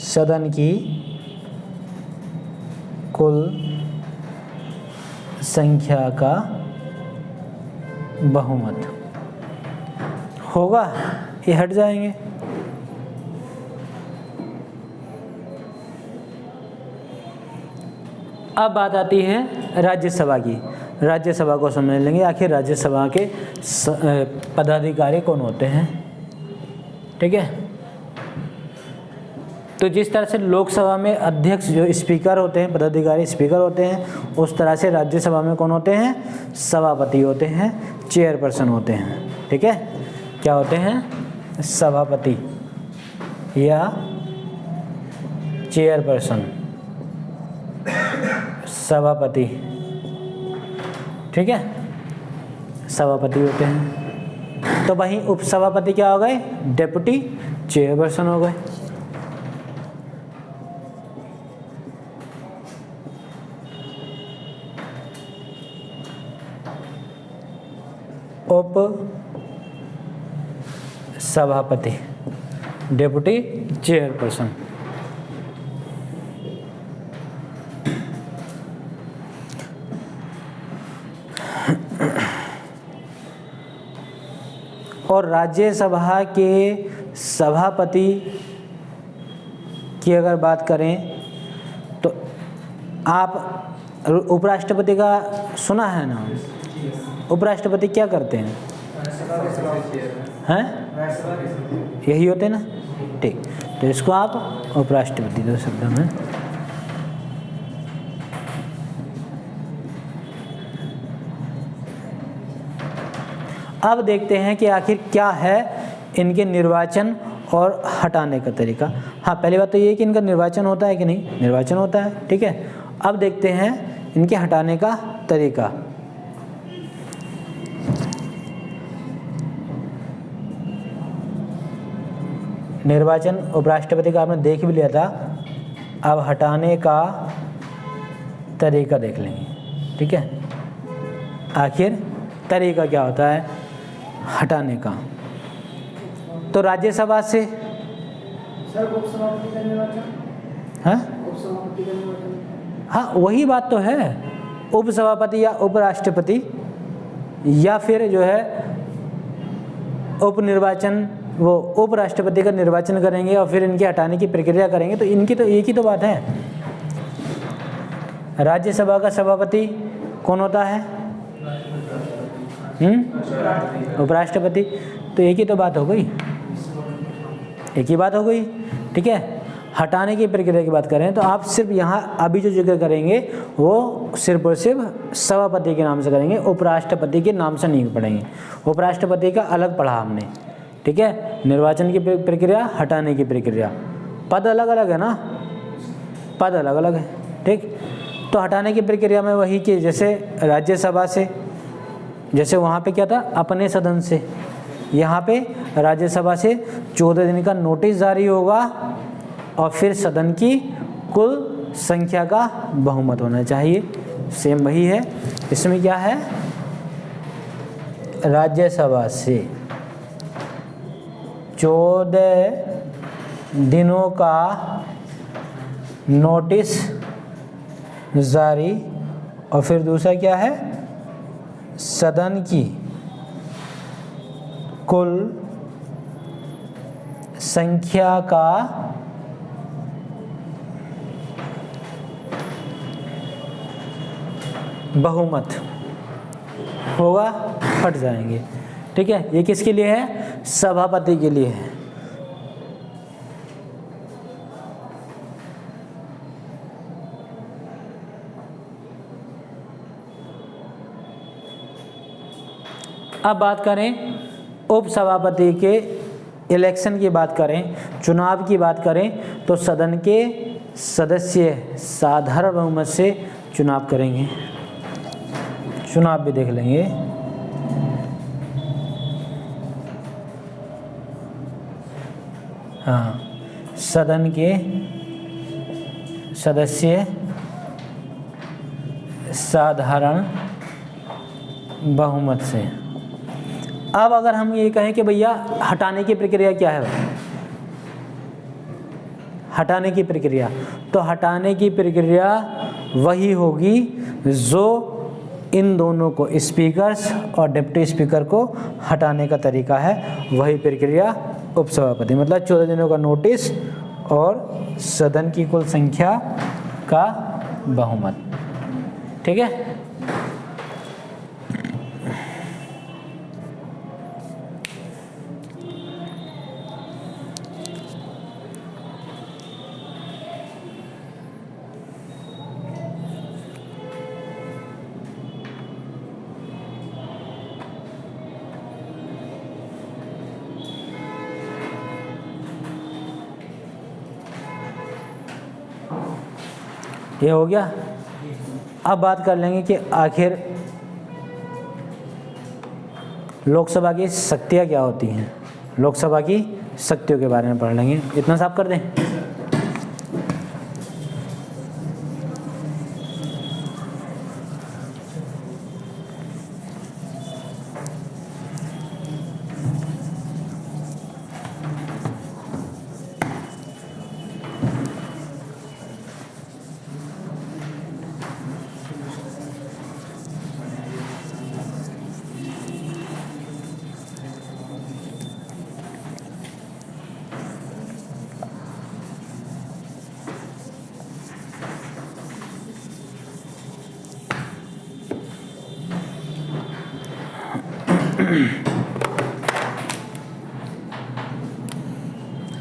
सदन की कुल संख्या का बहुमत होगा, ये हट जाएंगे। अब बात आती है राज्यसभा की। राज्यसभा को समझ लेंगे, आखिर राज्यसभा के पदाधिकारी कौन होते हैं। ठीक है, तो जिस तरह से लोकसभा में अध्यक्ष जो स्पीकर होते हैं, पदाधिकारी स्पीकर होते हैं, उस तरह से राज्यसभा में कौन होते हैं, सभापति होते हैं, चेयरपर्सन होते हैं। ठीक है, क्या होते हैं, सभापति या चेयरपर्सन, सभापति। ठीक है, सभापति होते हैं। तो वहीं उपसभापति क्या हो गए, डेप्यूटी चेयरपर्सन हो गए। उप सभापति, डेप्यूटी चेयरपर्सन। और राज्यसभा के सभापति की अगर बात करें तो आप उपराष्ट्रपति का सुना है ना, उपराष्ट्रपति क्या करते हैं, हैं यही होते हैं ना। ठीक, तो इसको आप उपराष्ट्रपति दो शब्दों में। अब देखते हैं कि आखिर क्या है इनके निर्वाचन और हटाने का तरीका। हाँ, पहली बात तो ये है कि इनका निर्वाचन होता है कि नहीं, निर्वाचन होता है। ठीक है, अब देखते हैं इनके हटाने का तरीका। निर्वाचन उपराष्ट्रपति का आपने देख भी लिया था, अब हटाने का तरीका देख लेंगे। ठीक है, आखिर तरीका क्या होता है हटाने का। तो राज्यसभा से हाँ वही बात तो है, उपसभापति या उपराष्ट्रपति या फिर जो है उपनिर्वाचन, वो उपराष्ट्रपति का निर्वाचन करेंगे और फिर इनके हटाने की प्रक्रिया करेंगे। तो इनकी तो एक ही तो बात है। राज्यसभा का सभापति कौन होता है, उपराष्ट्रपति। तो एक ही तो बात हो गई, एक ही बात हो गई। ठीक है, हटाने की प्रक्रिया की बात करें तो आप सिर्फ यहाँ अभी जो जिक्र करेंगे वो सिर्फ और सिर्फ सभापति के नाम से करेंगे, उपराष्ट्रपति के नाम से नहीं पढ़ेंगे। उपराष्ट्रपति का अलग पढ़ा हमने। ठीक है, निर्वाचन की प्रक्रिया, हटाने की प्रक्रिया, पद अलग अलग है ना, पद अलग अलग है। ठीक, तो हटाने की प्रक्रिया में वही कि जैसे राज्यसभा से, जैसे वहाँ पे क्या था अपने सदन से, यहाँ पे राज्यसभा से 14 दिन का नोटिस जारी होगा और फिर सदन की कुल संख्या का बहुमत होना चाहिए। सेम वही है, इसमें क्या है, राज्यसभा से 14 दिनों का नोटिस जारी और फिर दूसरा क्या है, सदन की कुल संख्या का बहुमत होगा, हट जाएंगे। ठीक है, ये किसके लिए है, सभापति के लिए है। अब बात करें उपसभापति के इलेक्शन की बात करें, चुनाव की बात करें तो सदन के सदस्य साधारण बहुमत से चुनाव करेंगे। चुनाव भी देख लेंगे। हाँ, सदन के सदस्य साधारण बहुमत से। अब अगर हम ये कहें कि भैया हटाने की प्रक्रिया क्या है, हटाने की प्रक्रिया, तो हटाने की प्रक्रिया वही होगी जो इन दोनों को, स्पीकर्स और डिप्टी स्पीकर को हटाने का तरीका है, वही प्रक्रिया उपसभापति। मतलब 14 दिनों का नोटिस और सदन की कुल संख्या का बहुमत। ठीक है। ये हो गया। अब बात कर लेंगे कि आखिर लोकसभा की शक्तियाँ क्या होती हैं। लोकसभा की शक्तियों के बारे में पढ़ लेंगे। इतना साफ कर दें।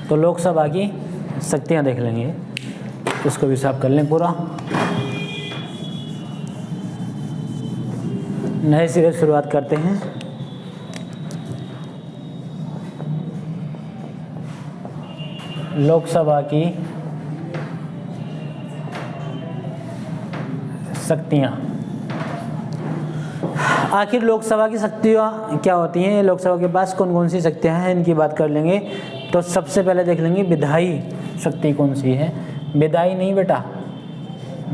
तो लोकसभा की शक्तियां देख लेंगे, इसको भी साफ कर लें पूरा। नए सिरे से शुरुआत करते हैं। लोकसभा की शक्तियां। आखिर लोकसभा की शक्तियां क्या होती हैं, लोकसभा के पास कौन कौन सी शक्तियां हैं, इनकी बात कर लेंगे। तो सबसे पहले देख लेंगे विधायी शक्ति कौन सी है। विधायी नहीं बेटा,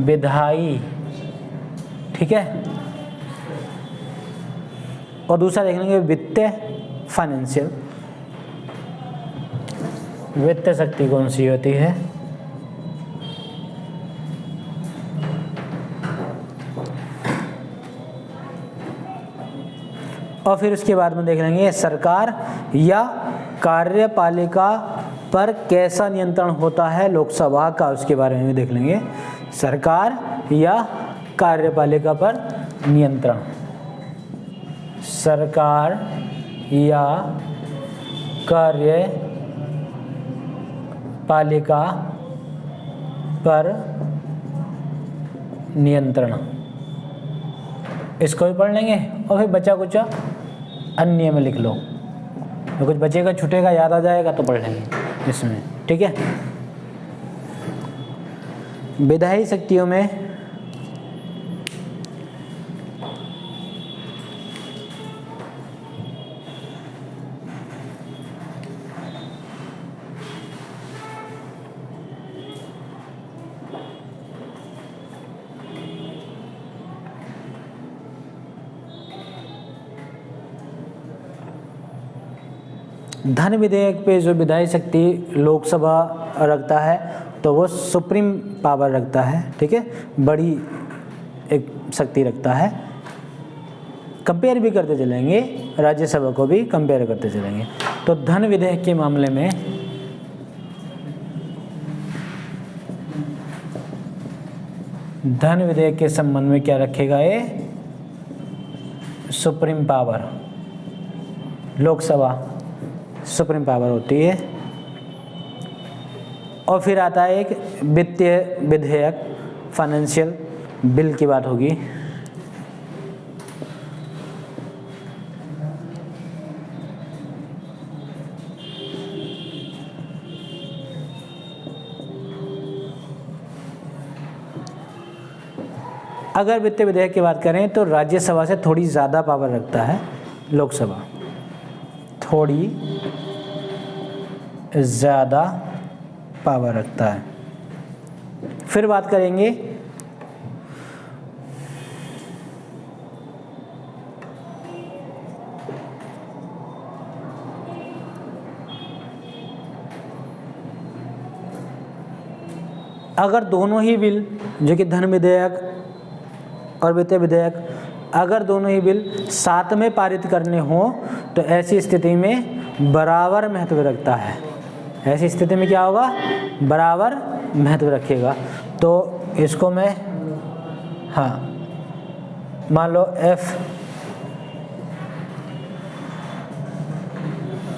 विधायी, ठीक है। और दूसरा देख लेंगे वित्तीय, फाइनेंशियल। वित्तीय शक्ति कौन सी होती है। और फिर उसके बाद में देख लेंगे सरकार या कार्यपालिका पर कैसा नियंत्रण होता है लोकसभा का, उसके बारे में भी देख लेंगे। सरकार या कार्यपालिका पर नियंत्रण, सरकार या कार्यपालिका पर नियंत्रण, इसको भी पढ़ लेंगे। और फिर बचा कुछ अन्य में लिख लो, तो कुछ बचेगा छूटेगा याद आ जाएगा तो पढ़ लेंगे इसमें, ठीक है। विधायी शक्तियों में धन विधेयक पे जो विधायी शक्ति लोकसभा रखता है तो वो सुप्रीम पावर रखता है, ठीक है, बड़ी एक शक्ति रखता है। कंपेयर भी करते चलेंगे, राज्यसभा को भी कंपेयर करते चलेंगे। तो धन विधेयक के मामले में धन विधेयक के संबंध में क्या रखेगा, ये supreme power, Lok Sabha supreme power होती है। और फिर आता है एक वित्तीय विधेयक, फाइनेंशियल बिल की बात होगी। अगर वित्तीय विधेयक की बात करें तो राज्यसभा से थोड़ी ज़्यादा पावर रखता है लोकसभा, थोड़ी ज़्यादा पावर रखता है। फिर बात करेंगे अगर दोनों ही बिल, जो कि धन विधेयक और वित्तीय विधेयक, अगर दोनों ही बिल साथ में पारित करने हो तो ऐसी स्थिति में बराबर महत्व रखता है। ऐसी स्थिति में क्या होगा, बराबर महत्व रखेगा। तो इसको मैं, हाँ, मान लो F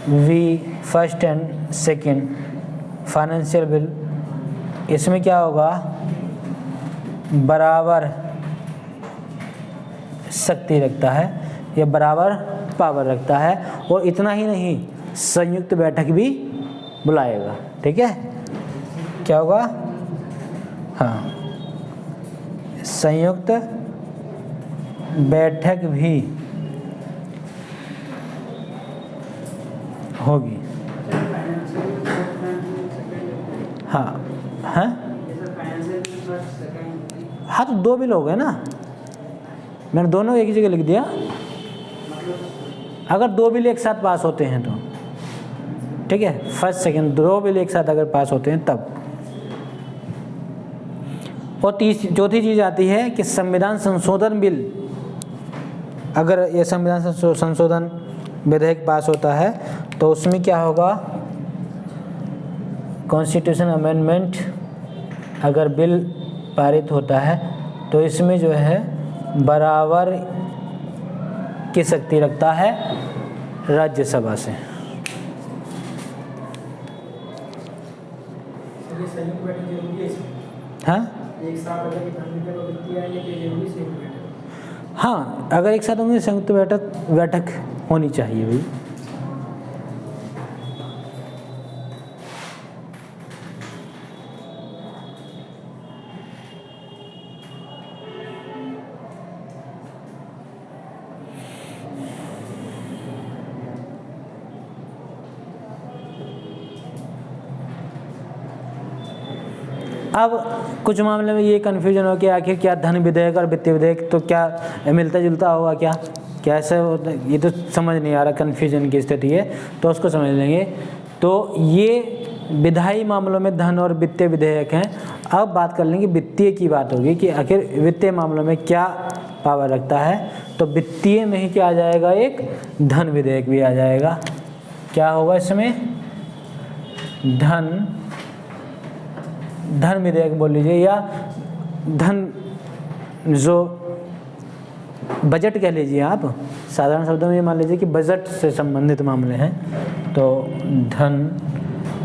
V first and second financial bill, इसमें क्या होगा, बराबर शक्ति रखता है या बराबर पावर रखता है। और इतना ही नहीं, संयुक्त बैठक भी बुलाएगा। ठीक है, क्या होगा, हाँ, संयुक्त बैठक भी होगी। हाँ हाँ हाँ, तो 2 बिल हो गए ना, मैंने दोनों एक ही जगह लिख दिया। अगर 2 बिल एक साथ पास होते हैं तो ठीक है, फर्स्ट सेकंड 2 बिल एक साथ अगर पास होते हैं तब। और चौथी चीज़ आती है कि संविधान संशोधन बिल, अगर ये संविधान संशोधन विधेयक पास होता है तो उसमें क्या होगा, कॉन्स्टिट्यूशन अमेंडमेंट अगर बिल पारित होता है तो इसमें जो है बराबर की शक्ति रखता है राज्यसभा से। हाँ हाँ, अगर एक साथ होंगे संयुक्त बैठक होनी चाहिए भाई। अब कुछ मामले में ये कन्फ्यूजन हो कि आखिर क्या धन विधेयक और वित्तीय विधेयक तो क्या मिलता जुलता होगा, क्या कैसे होता, ये तो समझ नहीं आ रहा, कन्फ्यूजन की स्थिति है, तो उसको समझ लेंगे। तो ये विधायी मामलों में धन और वित्तीय विधेयक हैं। अब बात कर लेंगे वित्तीय की, बात होगी कि आखिर वित्तीय मामलों में क्या पावर रखता है। तो वित्तीय में ही क्या आ जाएगा, एक धन विधेयक भी आ जाएगा। क्या होगा इसमें, धन विधेयक बोल लीजिए, या धन जो बजट कह लीजिए आप, साधारण शब्दों में ये मान लीजिए कि बजट से संबंधित मामले हैं। तो धन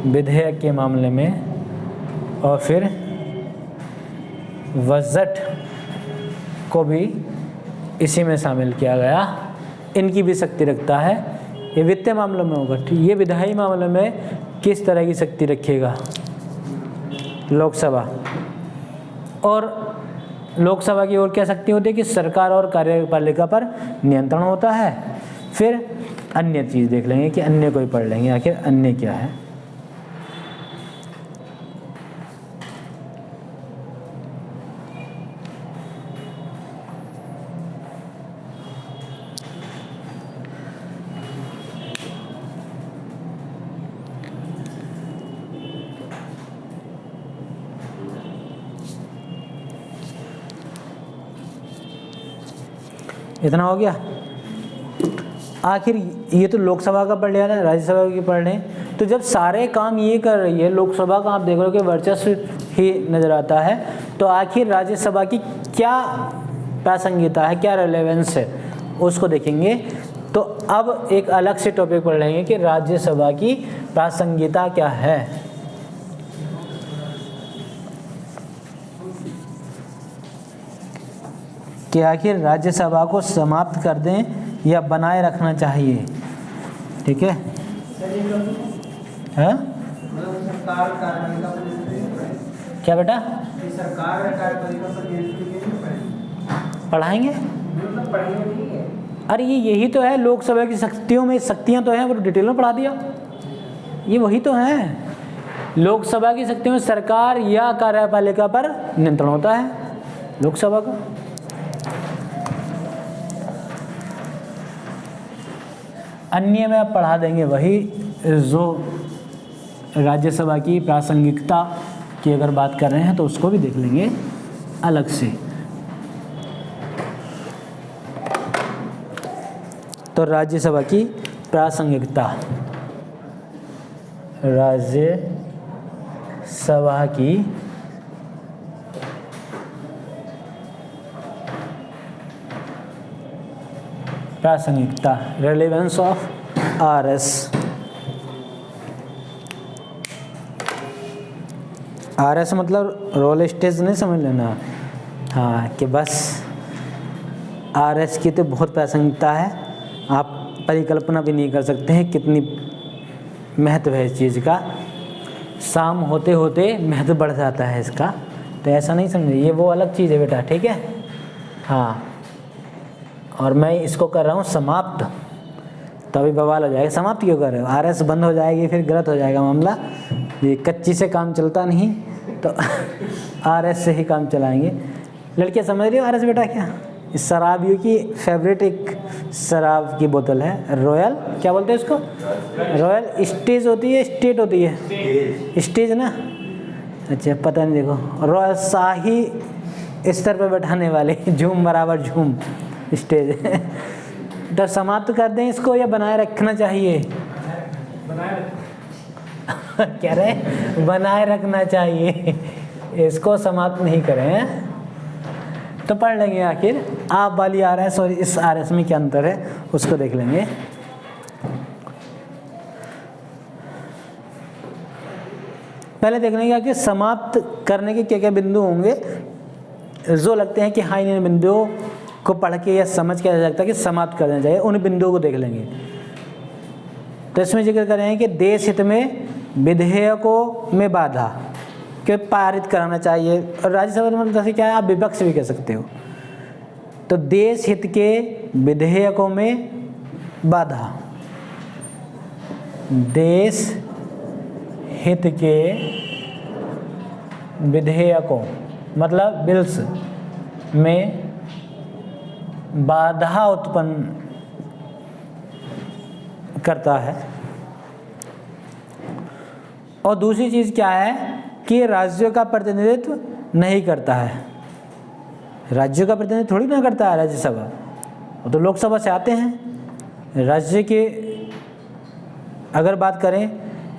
विधेयक के मामले में, और फिर बजट को भी इसी में शामिल किया गया, इनकी भी शक्ति रखता है। ये वित्तीय मामलों में होगा। ठीक, ये विधायी मामलों में किस तरह की शक्ति रखेगा, लोकसभा। और लोकसभा की ओर क्या शक्ति होती है कि सरकार और कार्यपालिका पर नियंत्रण होता है। फिर अन्य चीज़ देख लेंगे कि अन्य कोई पढ़ लेंगे, आखिर अन्य क्या है। इतना हो गया। आखिर ये तो लोकसभा का पढ़ लिया था, राज्यसभा की पढ़ लें। तो जब सारे काम ये कर रही है, लोकसभा का आप देख रहे हो कि वर्चस्व ही नज़र आता है, तो आखिर राज्यसभा की क्या प्रासंगिकता है, क्या रेलेवेंस है, उसको देखेंगे। तो अब एक अलग से टॉपिक पढ़ लेंगे कि राज्यसभा की प्रासंगिकता क्या है। कि आखिर राज्यसभा को समाप्त कर दें या बनाए रखना चाहिए। ठीक है, हाँ क्या बेटा, पढ़ाएंगे? अरे यही तो है, लोकसभा की शक्तियों में शक्तियां तो हैं, वो डिटेल में पढ़ा दिया। ये वही तो है, लोकसभा की शक्तियों में सरकार या कार्यपालिका पर नियंत्रण होता है लोकसभा का। अन्य में आप पढ़ा देंगे वही, जो राज्यसभा की प्रासंगिकता की अगर बात कर रहे हैं तो उसको भी देख लेंगे अलग से। तो राज्यसभा की प्रासंगिकता, राज्यसभा की प्रासंगिकता, रेलेवेंस ऑफ आरएस। आरएस मतलब रोल स्टेज नहीं समझ लेना, हाँ, कि बस आरएस की तो बहुत प्रासंगिकता है, आप परिकल्पना भी नहीं कर सकते हैं कितनी महत्व है इस चीज़ का। शाम होते होते महत्व बढ़ जाता है इसका, तो ऐसा नहीं समझिए, ये वो अलग चीज़ है बेटा, ठीक है। हाँ, और मैं इसको कर रहा हूँ समाप्त, तभी बवाल हो जाएगा। समाप्त क्यों कर रहे हो? आरएस बंद हो जाएगी, फिर गलत हो जाएगा मामला। ये कच्ची से काम चलता नहीं, तो आरएस से ही काम चलाएंगे। लड़कियाँ समझ रही हो आरएस बेटा क्या? इस शराबियों की फेवरेट एक शराब की बोतल है, रॉयल, क्या बोलते हैं इसको? रॉयल स्टेज होती है, स्टेट होती है, स्टेज ना, अच्छा पता नहीं। देखो रॉयल शाही स्तर पर बैठाने वाले, झूम बराबर झूम स्टेज। तो समाप्त कर दें इसको या बनाए रखना चाहिए? कह रहे बनाए रखना चाहिए, इसको समाप्त नहीं करें। तो पढ़ लेंगे आखिर आप वाली आरएस और इस आरएस में क्या अंतर है, उसको देख लेंगे। पहले देख लेंगे कि समाप्त करने के क्या क्या बिंदु होंगे जो लगते हैं कि हाँ इन बिंदुओं को पढ़ के या समझ के आ सकता है कि समाप्त कर देना चाहिए। उन बिंदुओं को देख लेंगे। तो इसमें जिक्र करेंगे कि देश हित में विधेयकों में बाधा के पारित कराना चाहिए, और राज्यसभा में मतलब जैसे क्या है, आप विपक्ष भी कह सकते हो। तो देश हित के विधेयकों में बाधा, देश हित के विधेयकों मतलब बिल्स में बाधा उत्पन्न करता है। और दूसरी चीज़ क्या है कि राज्यों का प्रतिनिधित्व नहीं करता है। राज्यों का प्रतिनिधित्व थोड़ी ना करता है राज्यसभा, वो तो लोकसभा से आते हैं। राज्य के अगर बात करें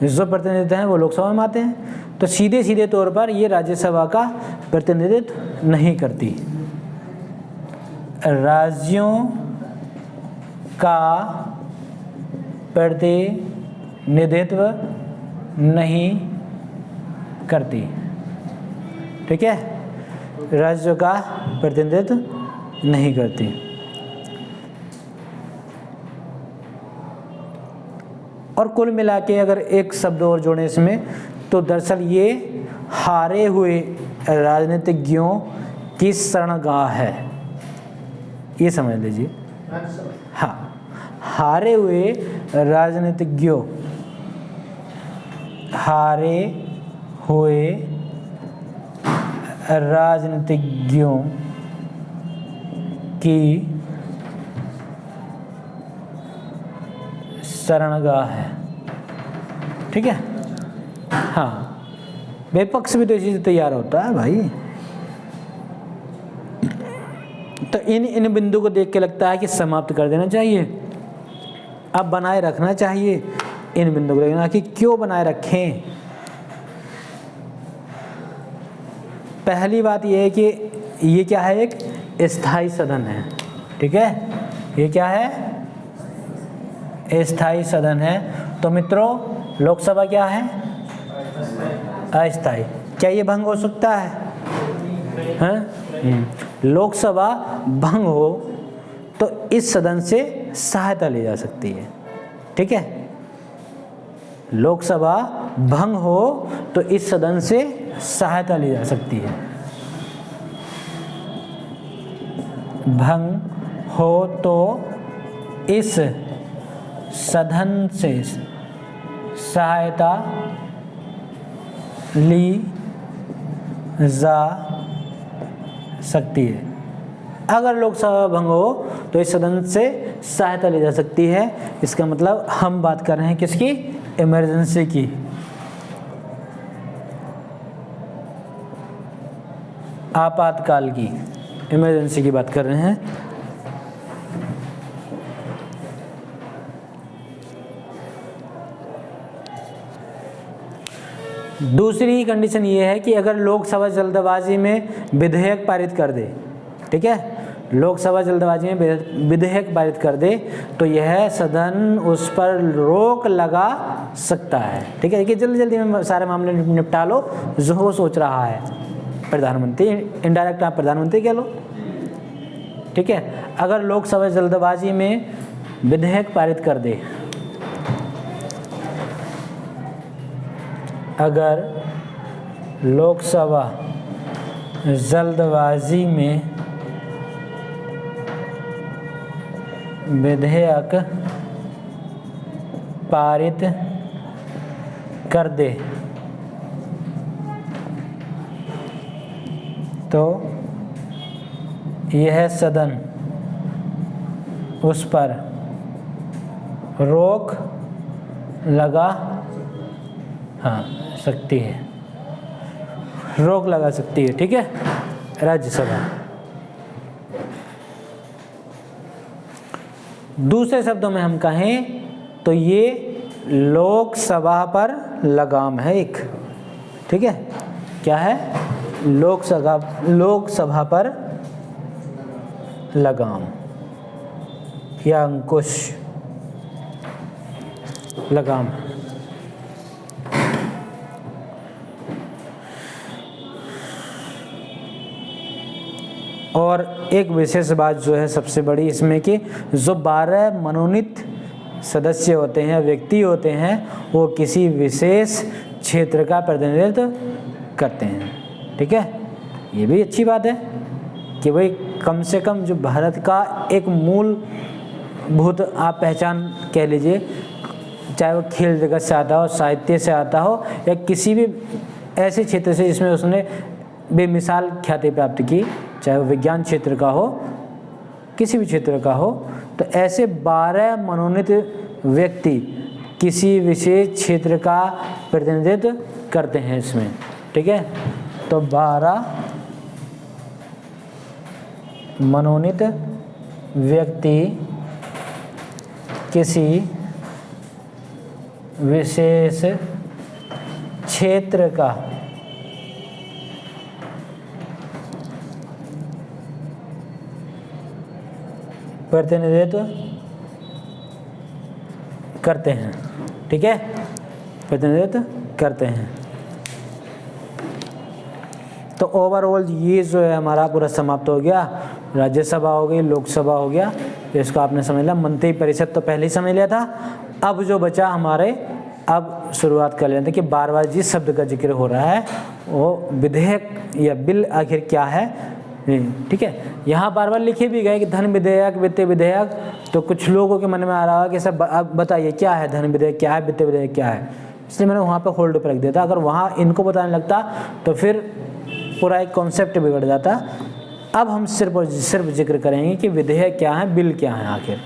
जो प्रतिनिधित्व हैं वो लोकसभा में आते हैं, तो सीधे सीधे तौर पर ये राज्यसभा का प्रतिनिधित्व नहीं करती। राज्यों का प्रतिनिधित्व नहीं करती, ठीक है, राज्यों का प्रतिनिधित्व नहीं करती। और कुल मिला के अगर एक शब्द और जोड़ें इसमें, तो दरअसल ये हारे हुए राजनीतिज्ञों की शरणगाह है, ये समझ लीजिए। हाँ, हारे हुए राजनीतिज्ञों, हारे हुए राजनीतिज्ञों की शरणगाह है, ठीक है। हाँ, विपक्ष भी तो इसी से तैयार होता है भाई। तो इन बिंदु को देख के लगता है कि समाप्त कर देना चाहिए, अब बनाए रखना चाहिए। इन बिंदु को देखना कि क्यों बनाए रखें। पहली बात यह है कि ये क्या है, एक स्थायी सदन है, ठीक है। ये क्या है, स्थायी सदन है। तो मित्रों लोकसभा क्या है, अस्थायी। क्या ये भंग हो सकता है? लोकसभा भंग हो तो इस सदन से सहायता ली जा सकती है, ठीक है। लोकसभा भंग हो तो इस सदन से सहायता ली जा सकती है। भंग हो तो इस सदन से सहायता ली जा सकती है। अगर लोकसभा भंग हो तो इस सदन से सहायता ली जा सकती है। इसका मतलब हम बात कर रहे हैं किसकी, इमरजेंसी की। आपातकाल की, इमरजेंसी की बात कर रहे हैं। दूसरी कंडीशन ये है कि अगर लोकसभा जल्दबाजी में विधेयक पारित कर दे, ठीक है। लोकसभा जल्दबाजी में विधेयक पारित कर दे तो यह सदन उस पर रोक लगा सकता है, ठीक है। देखिए जल्दी जल्दी में सारे मामले निपटा लो जो वो सोच रहा है प्रधानमंत्री, इनडायरेक्ट आप प्रधानमंत्री कह लो, ठीक है। अगर लोकसभा जल्दबाजी में विधेयक पारित कर दे, अगर लोकसभा जल्दबाजी में विधेयक पारित कर दे तो यह सदन उस पर रोक लगा सकती है, रोक लगा सकती है, ठीक है, राज्यसभा। दूसरे शब्दों में हम कहें तो ये लोकसभा पर लगाम है एक, ठीक है। क्या है? लोकसभा पर लगाम या अंकुश लगाम। और एक विशेष बात जो है सबसे बड़ी इसमें कि जो 12 मनोनीत सदस्य होते हैं, व्यक्ति होते हैं, वो किसी विशेष क्षेत्र का प्रतिनिधित्व करते हैं, ठीक है। ये भी अच्छी बात है कि भाई कम से कम जो भारत का एक मूलभूत आप पहचान कह लीजिए, चाहे वो खेल जगत से आता हो, साहित्य से आता हो या किसी भी ऐसे क्षेत्र से जिसमें उसने बेमिसाल ख्याति प्राप्त की, चाहे वो विज्ञान क्षेत्र का हो, किसी भी क्षेत्र का हो, तो ऐसे 12 मनोनीत व्यक्ति किसी विशेष क्षेत्र का प्रतिनिधित्व करते हैं इसमें, ठीक है। तो 12 मनोनीत व्यक्ति किसी विशेष क्षेत्र का प्रतिनिधित्व करते हैं, ठीक है, प्रतिनिधित्व करते हैं। तो ओवरऑल ये जो है हमारा पूरा समाप्त हो गया। राज्यसभा हो गई, लोकसभा हो गया, तो इसको आपने समझ लिया। मंत्री परिषद तो पहले ही समझ लिया था। अब जो बचा हमारे, अब शुरुआत कर लेते हैं कि बार बार जिस शब्द का जिक्र हो रहा है वो विधेयक या बिल आखिर क्या है, ठीक है। यहाँ बार बार लिखे भी गए कि धन विधेयक, वित्त विधेयक, तो कुछ लोगों के मन में आ रहा है कि सर अब बताइए क्या है धन विधेयक, क्या है वित्त विधेयक, क्या है, इसलिए मैंने वहाँ पे होल्ड पर रख दिया था। अगर वहाँ इनको बताने लगता तो फिर पूरा एक कॉन्सेप्ट बिगड़ जाता। अब हम सिर्फ और सिर्फ जिक्र करेंगे कि विधेयक क्या है, बिल क्या है, आखिर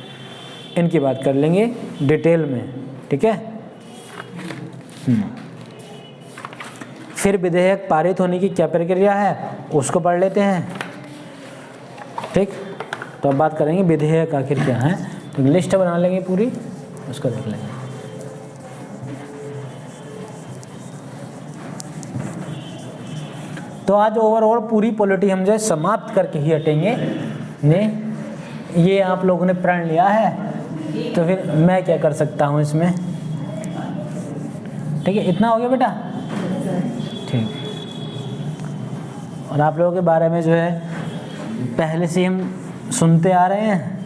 इनकी बात कर लेंगे डिटेल में, ठीक है। फिर विधेयक पारित होने की क्या प्रक्रिया है उसको पढ़ लेते हैं, ठीक। तो अब बात करेंगे विधेयक आखिर क्या है, तो लिस्ट बना लेंगे पूरी, उसको देख लेंगे। तो आज ओवरऑल पूरी पॉलिटी हम जो है समाप्त करके ही हटेंगे ने। ये आप लोगों ने प्रण लिया है तो फिर मैं क्या कर सकता हूँ इसमें, ठीक है। इतना हो गया बेटा, ठीक। और आप लोगों के बारे में जो है पहले से हम सुनते आ रहे हैं,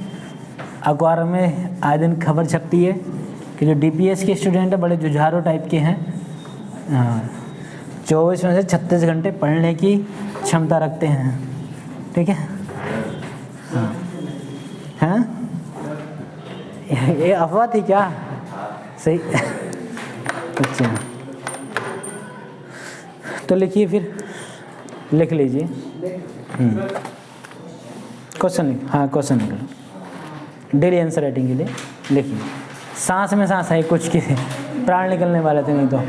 अखबार में आए दिन खबर छपती है कि जो DPS के स्टूडेंट है बड़े जुझारू टाइप के हैं, 24 में से 36 घंटे पढ़ने की क्षमता रखते हैं, ठीक है। हाँ हाँ, ये अफवाह थी क्या? सही। अच्छा, तो लिखिए, फिर लिख लीजिए क्वेश्चन। हाँ, क्वेश्चन निकलो डेली आंसर राइटिंग के लिए लिखिए। सांस में सांस है कुछ के प्राण निकलने वाले थे, नहीं तो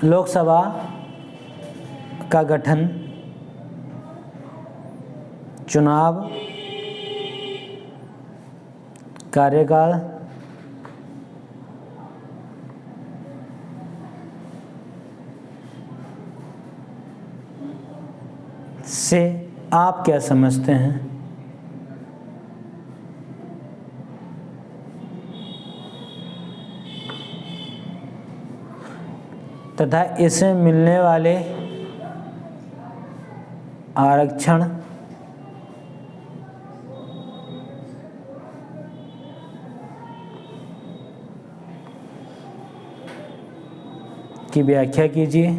लोकसभा का गठन चुनाव कार्यकाल से आप क्या समझते हैं? तथा इसमें मिलने वाले आरक्षण की व्याख्या कीजिए।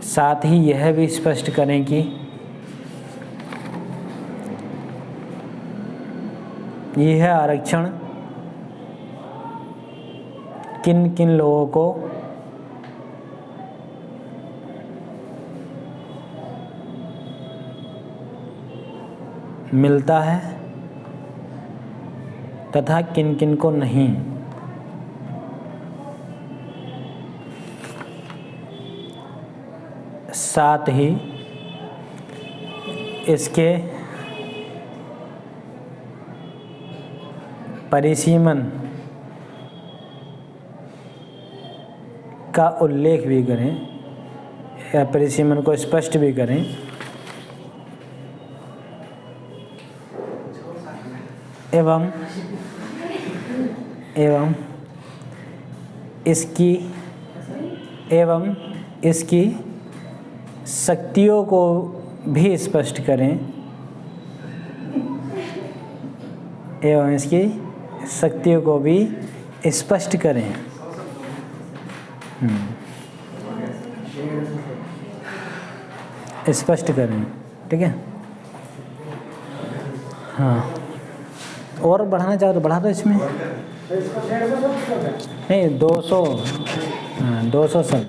साथ ही यह भी स्पष्ट करें कि यह आरक्षण किन किन लोगों को मिलता है तथा किन किन को नहीं। साथ ही इसके परिसीमन का उल्लेख भी करें या परिसीमन को स्पष्ट भी करें। एवं इसकी शक्तियों को भी स्पष्ट करें। एवं इसकी शक्तियों को भी स्पष्ट करें। स्पष्ट करें, ठीक है। हाँ, और बढ़ाना चाहो तो बढ़ा दो इसमें। नहीं, 200 सब